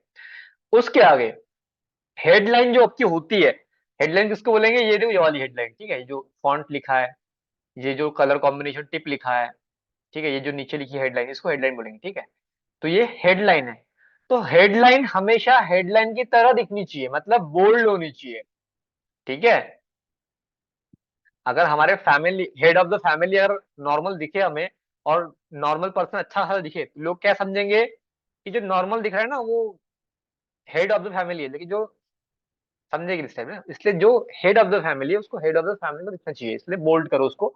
S1: उसके आगे हेडलाइन जो आपकी होती है, हेडलाइन किसको बोलेंगे, ये देखो ये वाली हेडलाइन, ठीक है, ये जो फॉन्ट लिखा है, ये जो कलर कॉम्बिनेशन टिप लिखा है, ठीक है, ये जो नीचे लिखी हेडलाइन, इसको हेडलाइन बोलेंगे, ठीक है। तो ये हेडलाइन है। तो हेडलाइन हमेशा हेडलाइन की तरह दिखनी चाहिए, मतलब बोल्ड होनी चाहिए, ठीक है। अगर हमारे family head of the family अगर नॉर्मल दिखे हमें, और नॉर्मल पर्सन अच्छा सा दिखे, तो लोग क्या समझेंगे कि जो नॉर्मल दिख रहा है ना वो हेड ऑफ द फैमिली है, लेकिन जो समझेगी इस टाइम ना, इसलिए जो हेड ऑफ द फैमिली है उसको हेड ऑफ द फैमिली में दिखना चाहिए, इसलिए बोल्ड करो उसको।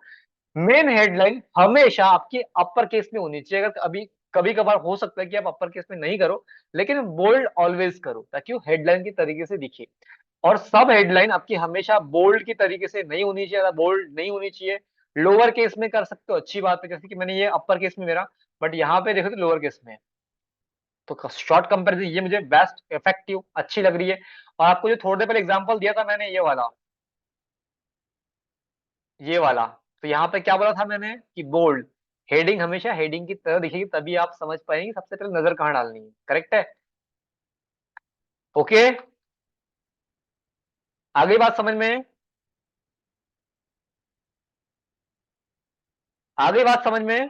S1: मेन हेडलाइन हमेशा आपकी अपर केस में होनी चाहिए, अगर अभी कभी कभार हो सकता है कि आप अपर केस में नहीं करो, लेकिन बोल्ड ऑलवेज करो, ताकि वो हेडलाइन की तरीके से दिखे। और सब हेडलाइन आपकी हमेशा बोल्ड की तरीके से नहीं होनी चाहिए, बोल्ड नहीं होनी चाहिए। लोअर केस में कर सकते हो, अच्छी बात है, जैसे कि मैंने ये अपर केस में मेरा, बट यहाँ पे देखो तो लोअर केस में है। तो शॉर्ट कंपेरिजन ये मुझे बेस्ट इफेक्टिव अच्छी लग रही है। और आपको जो थोड़ी देर पहले एग्जांपल दिया था मैंने, ये वाला, तो यहाँ पे क्या बोला था मैंने कि बोल्ड हेडिंग हमेशा हेडिंग की तरह दिखेगी, तभी आप समझ पाएंगे सबसे पहले नजर कहाँ डालनी है, करेक्ट है। ओके, आगे बात समझ में, आगे बात समझ में।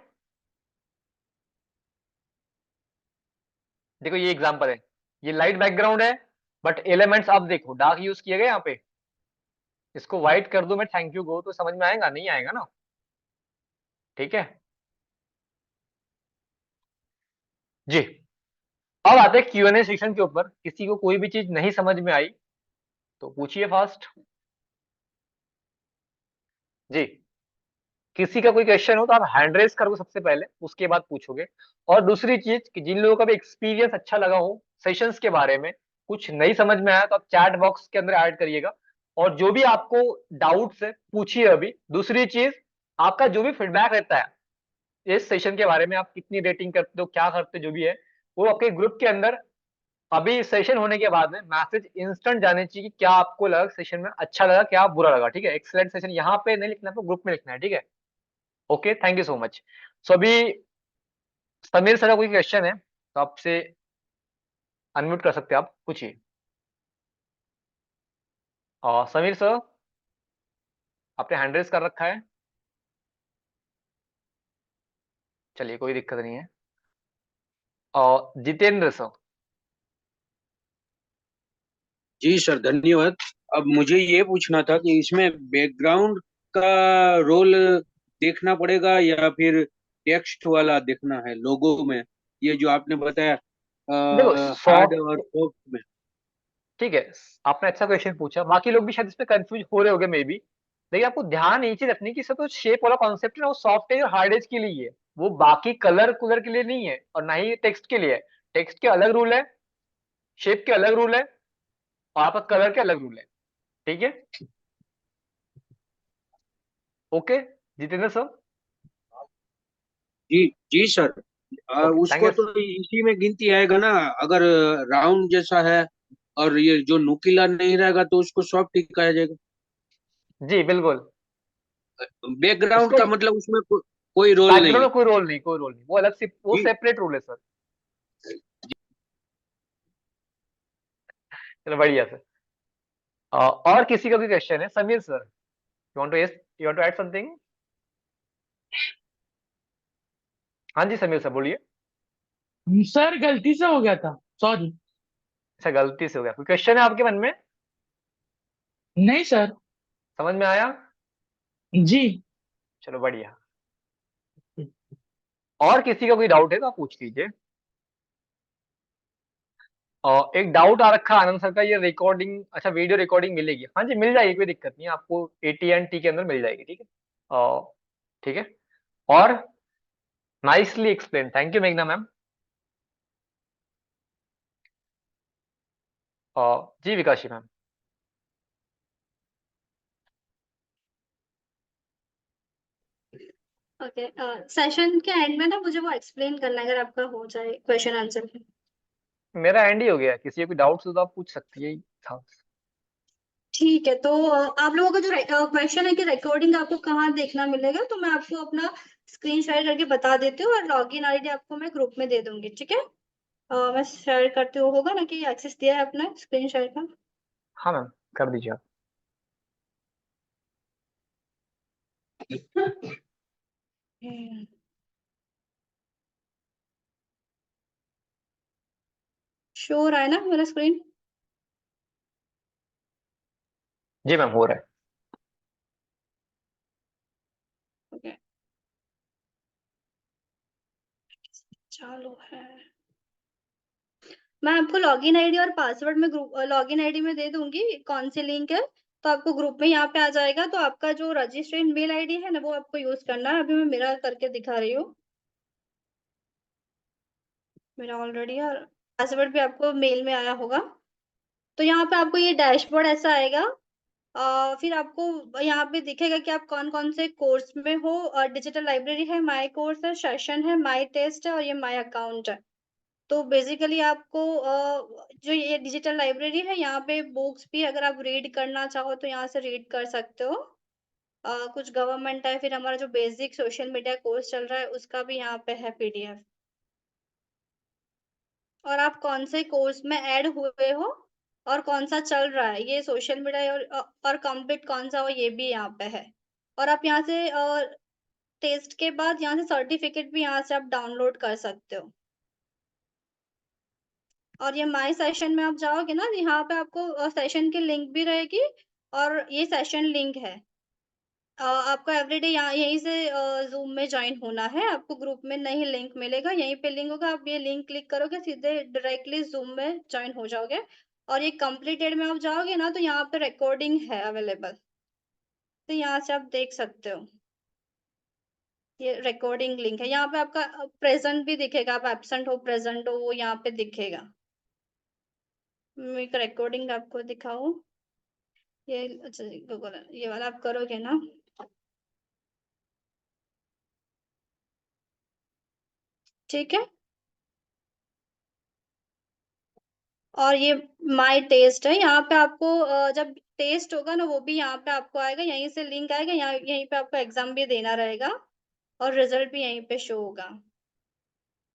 S1: देखो ये एग्जांपल है, ये लाइट बैकग्राउंड है, बट एलिमेंट्स अब देखो डार्क यूज किए गए यहाँ पे। इसको व्हाइट कर दूं मैं थैंक यू गो, तो समझ में आएगा? नहीं आएगा ना, ठीक है जी। अब आते हैं Q&A सेक्शन के ऊपर। किसी को कोई भी चीज नहीं समझ में आई तो पूछिए फास्ट जी। किसी का कोई क्वेश्चन हो तो आप हैंड रेस करोगे सबसे पहले, उसके बाद पूछोगे। और दूसरी चीज कि जिन लोगों का भी एक्सपीरियंस अच्छा लगा हो सेशंस के बारे में, कुछ नहीं समझ में आया तो आप चैट बॉक्स के अंदर ऐड करिएगा। और जो भी आपको डाउट्स है पूछिए अभी। दूसरी चीज, आपका जो भी फीडबैक रहता है इस सेशन के बारे में, आप कितनी रेटिंग करते हो, क्या करते हो, जो भी है वो आपके ग्रुप के अंदर अभी सेशन होने के बाद में मैसेज इंस्टेंट जाने चाहिए कि क्या आपको लगा सेशन में, अच्छा लगा क्या बुरा लगा, ठीक है। एक्सलेंट सेशन यहाँ पे नहीं लिखना, आपको ग्रुप में लिखना है, ठीक है। Okay, thank you so much. So अभी समीर सर का कोई क्वेश्चन है तो आपसे अनम्यूट कर सकते हैं, आप पूछिए। समीर सर, आपने हैंड रेस कर रखा है, चलिए कोई दिक्कत नहीं है। जितेंद्र सर।
S3: जी सर, धन्यवाद। अब मुझे ये पूछना था कि इसमें बैकग्राउंड का रोल देखना पड़ेगा या फिर टेक्स्ट वाला देखना है लोगो में, ये जो आपने बताया
S1: देखो
S3: हार्ड
S1: सॉफ्ट,
S3: और सॉफ्ट में।
S1: ठीक है, आपने अच्छा क्वेश्चन पूछा। बाकी लोग भी शायद इसमें कंफ्यूज हो रहे होंगे मे बी, लेकिन आपको ध्यान ये चीज रखनी कि इसका तो शेप वाला कॉन्सेप्ट है ना, वो सॉफ्ट एज और हार्ड एज के लिए है, वो बाकी कलर कुलर के लिए नहीं है, और ना ही टेक्स्ट के लिए है। टेक्स्ट के अलग रूल है, शेप के अलग रूल है, और आपका कलर के अलग रूल है, ठीक है। Okay Jitendra sir.
S3: जी जी सर।
S1: ओके थैंक
S3: उसको
S1: यू।
S3: तो इसी में गिनती आएगा ना, अगर राउंड जैसा है और ये जो नुकीला नहीं रहेगा तो उसको सॉफ्ट ही कहा जाएगा।
S1: जी बिल्कुल।
S3: बैकग्राउंड
S1: उसको
S3: का मतलब उसमें कोई रोल नहीं
S1: बैकग्राउंड
S3: है।
S1: में कोई रोल नहीं, कोई रोल नहीं, वो अलग से, वो
S3: जी
S1: सेपरेट रूल है सर। चलो बढ़िया सर। और किसी का भी क्वेश्चन है? Sameer sir, you want to, yes you want to add something? हाँ जी समीर सर बोलिए।
S4: सर गलती से हो गया था, सॉरी।
S1: अच्छा गलती से हो गया, कोई क्वेश्चन है आपके मन में?
S4: नहीं सर।
S1: समझ में आया?
S4: जी।
S1: चलो बढ़िया। और किसी का कोई डाउट है तो आप पूछ लीजिए। और एक डाउट आ रखा है आनंद सर का, ये रिकॉर्डिंग, अच्छा वीडियो रिकॉर्डिंग मिलेगी? हाँ जी मिल जाएगी, कोई दिक्कत नहीं है, आपको AT&T के अंदर मिल जाएगी, ठीक है। ठीक है। और नाइसली एक्सप्लेन, थैंक यू मेघना मैम। जी विकाशी मैम।
S5: ओके, सेशन के एंड में ना मुझे वो एक्सप्लेन करना है, अगर आपका हो जाए क्वेश्चन आंसर।
S1: मेरा एंड ही हो गया, किसी को कोई डाउट हो तो आप पूछ सकती है, था।
S5: ठीक है, तो आप लोगों का जो क्वेश्चन है कि रिकॉर्डिंग आपको कहाँ देखना मिलेगा, तो मैं आपको अपना स्क्रीन शेयर करके बता देती हूँ, और लॉगिन आईडी आपको मैं ग्रुप में दे दूंगी, ठीक है। मैं शेयर करते हुए होगा ना कि एक्सेस दिया है अपना स्क्रीन शेयर का।
S1: हाँ मैम कर दीजिए आप।
S5: शो हो रहा है ना मेरा स्क्रीन?
S1: जी मैम हो रहा है।
S5: ओके, चालू है। मैं आपको लॉगिन आईडी और पासवर्ड में ग्रुप लॉगिन आईडी में दे दूंगी, कौन सी लिंक है, तो आपको ग्रुप में यहाँ पे आ जाएगा। तो आपका जो रजिस्ट्रेशन मेल आईडी है ना, वो आपको यूज करना है। अभी मैं मेरा करके दिखा रही हूँ, मेरा ऑलरेडी है, और पासवर्ड भी आपको मेल में आया होगा। तो यहाँ पे आपको ये डैशबोर्ड ऐसा आएगा। फिर आपको यहाँ पे दिखेगा कि आप कौन कौन से कोर्स में हो। डिजिटल लाइब्रेरी है, माई कोर्स है, सेशन है, माई टेस्ट है, और ये माई अकाउंट है। तो बेसिकली आपको जो ये डिजिटल लाइब्रेरी है, यहाँ पे बुक्स भी अगर आप रीड करना चाहो तो यहाँ से रीड कर सकते हो। कुछ गवर्नमेंट है, फिर हमारा जो बेसिक सोशल मीडिया कोर्स चल रहा है उसका भी यहाँ पे है PDF। और आप कौन से कोर्स में ऐड हुए हो और कौन सा चल रहा है, ये सोशल मीडिया और कंप्लीट कौन सा हो, ये भी यहाँ पे है। और आप यहाँ से टेस्ट के बाद यहाँ से सर्टिफिकेट भी यहाँ से आप डाउनलोड कर सकते हो। और ये माय सेशन में आप जाओगे ना, यहाँ पे आपको सेशन की लिंक भी रहेगी और ये सेशन लिंक है। आपको एवरीडे यहाँ यहीं से ज़ूम में जॉइन होना है। आपको ग्रुप में नहीं लिंक मिलेगा, यहीं पे लिंक होगा। आप ये लिंक क्लिक करोगे, सीधे डायरेक्टली ज़ूम में जॉइन हो जाओगे। और ये कंप्लीटेड में आप जाओगे ना, तो यहाँ पे रिकॉर्डिंग है अवेलेबल, तो यहाँ से आप देख सकते हो। ये रिकॉर्डिंग लिंक है, यहाँ पे आपका प्रेजेंट भी दिखेगा, आप एब्सेंट हो प्रेजेंट हो वो यहाँ पे दिखेगा। मैं एक रिकॉर्डिंग आपको दिखाऊं, ये अच्छा गूगल ये वाला आप करोगे ना, ठीक है। और ये माय टेस्ट है, यहाँ पे आपको जब टेस्ट होगा ना वो भी यहाँ पे आपको आएगा, यहीं से लिंक आएगा, यहाँ यहीं पे आपको एग्जाम भी देना रहेगा और रिजल्ट भी यहीं पे शो होगा।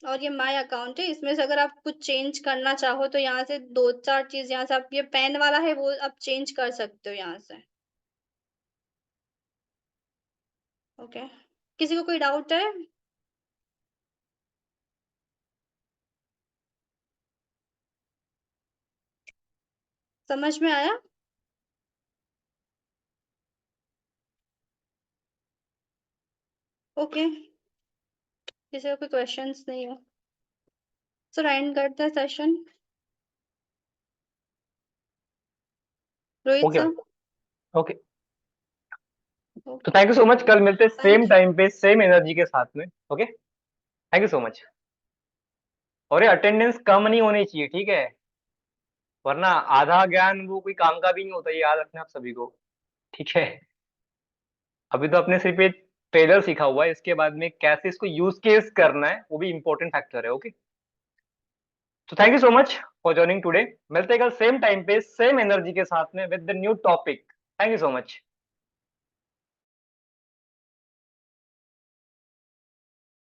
S5: और ये माय अकाउंट है, इसमें से अगर आप कुछ चेंज करना चाहो तो यहाँ से 2-4 चीज यहाँ से आप, ये पेन वाला है वो आप चेंज कर सकते हो यहाँ से। ओके, किसी को कोई डाउट है? समझ में आया? ओके, किसी का कोई क्वेश्चंस नहीं हो सर, एंड करते हैं session. Rohit
S1: okay
S5: sir,
S1: okay, तो थैंक यू सो मच। कल मिलते हैं सेम टाइम पे सेम एनर्जी के साथ में। Okay, thank you so much. और ये अटेंडेंस कम नहीं होनी चाहिए, ठीक है, वरना आधा ज्ञान वो कोई काम का भी नहीं होता, ये याद रखना आप सभी को, ठीक है। अभी तो अपने सिर्फ एक ट्रेलर सीखा हुआ है, इसके बाद में कैसे इसको यूज केस करना है वो भी इंपॉर्टेंट फैक्टर है। ओके, तो thank you so much for joining today. मिलते हैं कल सेम टाइम पे सेम एनर्जी के साथ में with the new topic. Thank you so much.